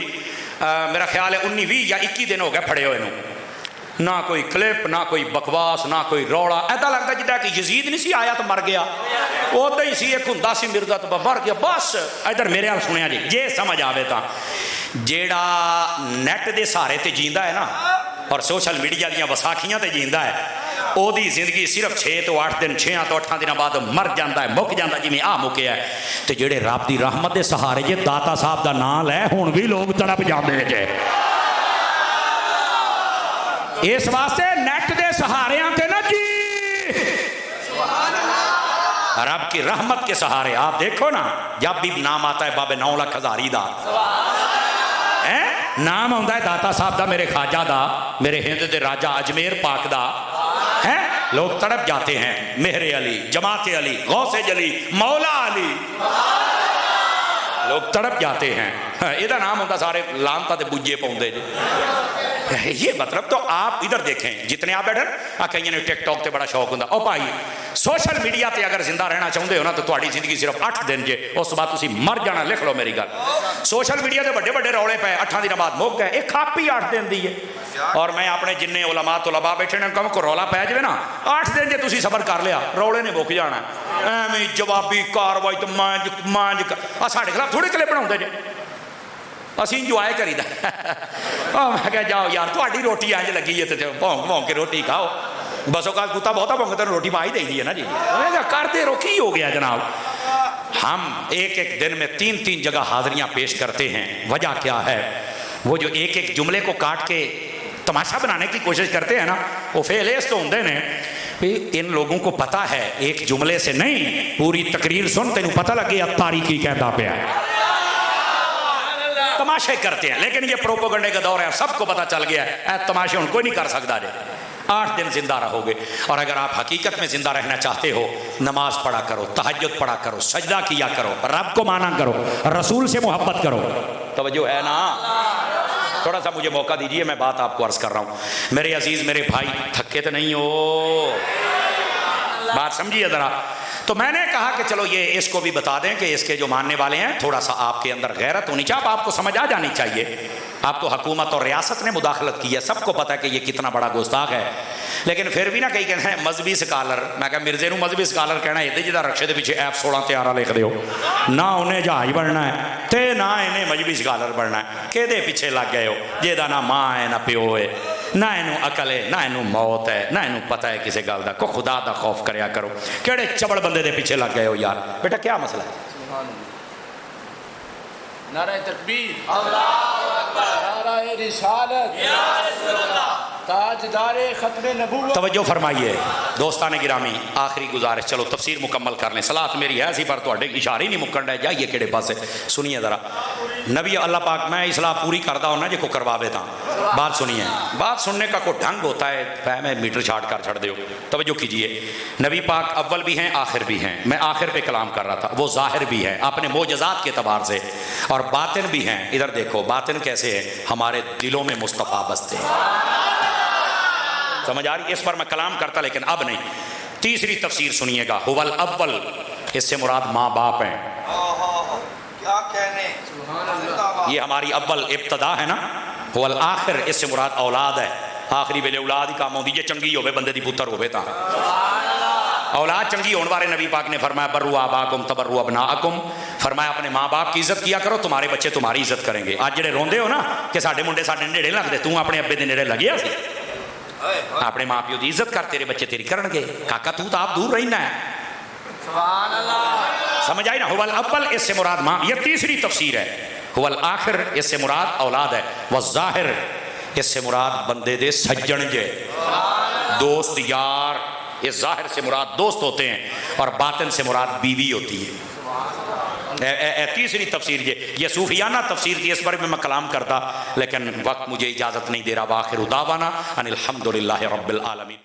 मेरा ख्याल है 19 20 या 21 दिन हो गए फड़े हुए, ना कोई क्लिप, ना कोई बकवास, ना कोई रौला। ऐसा लगता जिदा कि यजीद नहीं सी आया तो मर गया, उदा ही सी एक हुंदा सी मिर्जा तो मर गया बस। इधर मेरे हाल सुनिया जी, जे समझ आवे तो जेड़ा नैट दे सहारे ते जींदा है ना, और सोशल मीडिया दी वसाखियां ते जींदा है, ओदी जिंदगी सिर्फ 6 तो 8 दिन, 6 तो 8 दिन बाद मर जाता है, मुक जाता जिवें आ मुक्या है। तो जेड़े रब दी रहमत दे सहारे जे दाता साहब दा नाम लै, हुण भी लोग तड़प जाते जे। इस वास्ते नेट दे सहारे ते ना जी, रब की रहमत के सहारे। आप देखो ना, जब भी नाम आता है बाबे 9 लाख हजारी दा, नाम आता है दाता साहब दा, मेरे खाजा दा, मेरे हिंद दे राजा अजमेर पाक दा, है लोग तड़प जाते हैं। मेहरे अली, जमाते अली, गौसे जली, मौला अली, लोग तड़प जाते हैं। इहदा नाम होता सारे लानता दे बुझे पाउंदे जे। ये मतलब, तो आप इधर देखें जितने आप बैठे, कई ने टिकटॉक ते बड़ा शौक होंदा। ओ भाई सोशल मीडिया ते अगर जिंदा रहना चाहते हो ना, तो तुम्हारी जिंदगी सिर्फ 8 दिन जे, उस बाद तुसी मर जाना। लिख लो मेरी गल। सोशल मीडिया के बड़े बड़े रौले पे 8 दिन बाद मुक गए, एक खापी 8 दिन दी है। और मैं अपने जिन्ने उलमा तुलबा बैठे ने कम को रौला पै जाए ना 8 दिन जे तुसी सबर कर लिया रौले ने मुक जाना एवं जवाबी कार्रवाई तो मांझ साढ़े खिलाफ थोड़े कले बनाते जे असीं इंजॉय करीदा मैं क्या जाओ यार थोड़ी रोटी अज लगी है तो भौंक भौंक के रोटी खाओ बसों का कुत्ता बहुता भौंक तेन रोटी पा ही देगी है ना जी करते रोकी हो गया जनाब। हम एक एक दिन में 3-3 जगह हाजिरियां पेश करते हैं। वजह क्या है? वो जो एक एक जुमले को काट के तमाशा बनाने की कोशिश करते हैं ना वो फेल इस तो होंगे ने भी इन लोगों को पता है एक जुमले से नहीं पूरी तकरीर सुन तेन पता लगे अब तारीखी कहता पे तमाशे करते हैं। लेकिन ये प्रोपोगंडे का दौर है सबको पता चल गया है तमाशे उनको नहीं कर सकता रे 8 दिन जिंदा रहोगे। और अगर आप हकीकत में जिंदा रहना चाहते हो नमाज पढ़ा करो तहज्जुद पढ़ा करो सजदा किया करो रब को माना करो रसूल से मोहब्बत करो। तवज्जो है ना? थोड़ा सा मुझे मौका दीजिए मैं बात आपको अर्ज कर रहा हूँ। मेरे अजीज मेरे भाई थके तो नहीं हो? बात समझिए जरा। तो मैंने कहा कि चलो ये इसको भी बता दें कि इसके जो मानने वाले हैं थोड़ा सा आपके अंदर गैरत होनी चाहिए आपको समझ आ जानी चाहिए। आपको हुकूमत और रियासत ने मुदाखलत की है सबको पता है कि ये कितना बड़ा गुस्ताख है लेकिन फिर भी ना कई कहते हैं मजहबी स्कॉलर। मैं क्या मिर्जे नूं मजहबी स्कॉलर कहना इदा जिदा रक्शे के पीछे F16 तैयारा लिख दो ना उन्हें जहाज बनना है तो ना इन्हें मजहबी स्कॉलर बनना है। कि पिछे लग गए हो जेदा ना माँ है ना प्यो है ना इनू अकल है ना इनू मौत है ना इनू पता है किसी गल का को खुदा का खौफ करया करो केड़े चबड़ बंदे दे पीछे लग गए हो यार। बेटा क्या मसला है? नारे तकबीर अल्लाहु अकबर नारे रिसालत या रसूल अल्लाह ताजदारे खत्मे नबूवत। तवज्जो फरमाइए दोस्तान गिरामी आखिरी गुजारिश चलो तफसीर मुकम्मल कर लें। सलात मेरी है सी पर तुहाडे इशारे ही नहीं मुक्कण है जाइए केड़े पासे सुनिए जरा। नबी अल्लाह पाक मैं इसलाह पूरी करता हूँ ना जो को करवावे था बात सुनिए। बात सुनने का कोई ढंग होता है मैं मीटर छाट कर छड़ दो। तवज्जो कीजिए नबी पाक अव्वल भी हैं आखिर भी हैं। मैं आखिर पे कलाम कर रहा था वो जाहिर भी है अपने मोजज़ात के एतबार से और बातिन भी हैं। इधर देखो बातिन कैसे है हमारे दिलों में मुस्तफ़ा बसते हैं। समझ आ रही? इस पर मैं कलाम करता लेकिन अब नहीं। तीसरी तफसीर सुनिएगा हुवल अव्वल इससे मुराद माँ बाप हैं। क्या कहने ये हमारी अव्वल इब्तदा है ना। हुवल आखिर इससे मुराद औलाद है। आखिरी वेले औलाद ही काम होती जे चंगी होवे बंदे दी पुत्र होवे तां औलाद चंगी होने वाले नबी पाक ने फरमाया बर्रु आबाकुम तबर्रु अबनाअकुम फरमाया अपने माँ बाप की इज्जत किया करो तुम्हारे बच्चे तुम्हारी इज्जत करेंगे। आज जेड़े रोंदे हो ना कि साडे मुंडे साडे नेड़े लगदे तू अपने अब्बे दे नेड़े लगिया सी अपने माँ प्यो की इज्जत कर तेरे बच्चे तेरी करनगे काका तू तो आप दूर रहना है। समझ आई ना? हुवल अव्वल इससे मुराद माँ ये तीसरी तफसीर है। हुवल आखिर इससे मुराद औलाद है। व जाहिर इससे मुराद बंदे दे सज्जन जे दोस्त यार। इस जाहिर से मुराद दोस्त होते हैं और बातिन से मुराद बीवी होती है। तीसरी तफसीर ये सूफियाना तफसीर थी इस पर भी मैं कलाम करता लेकिन वक्त मुझे इजाज़त नहीं दे रहा। आखिर दावाना अनिल हम्दुलिल्लाहि रब्बिल आलमीन।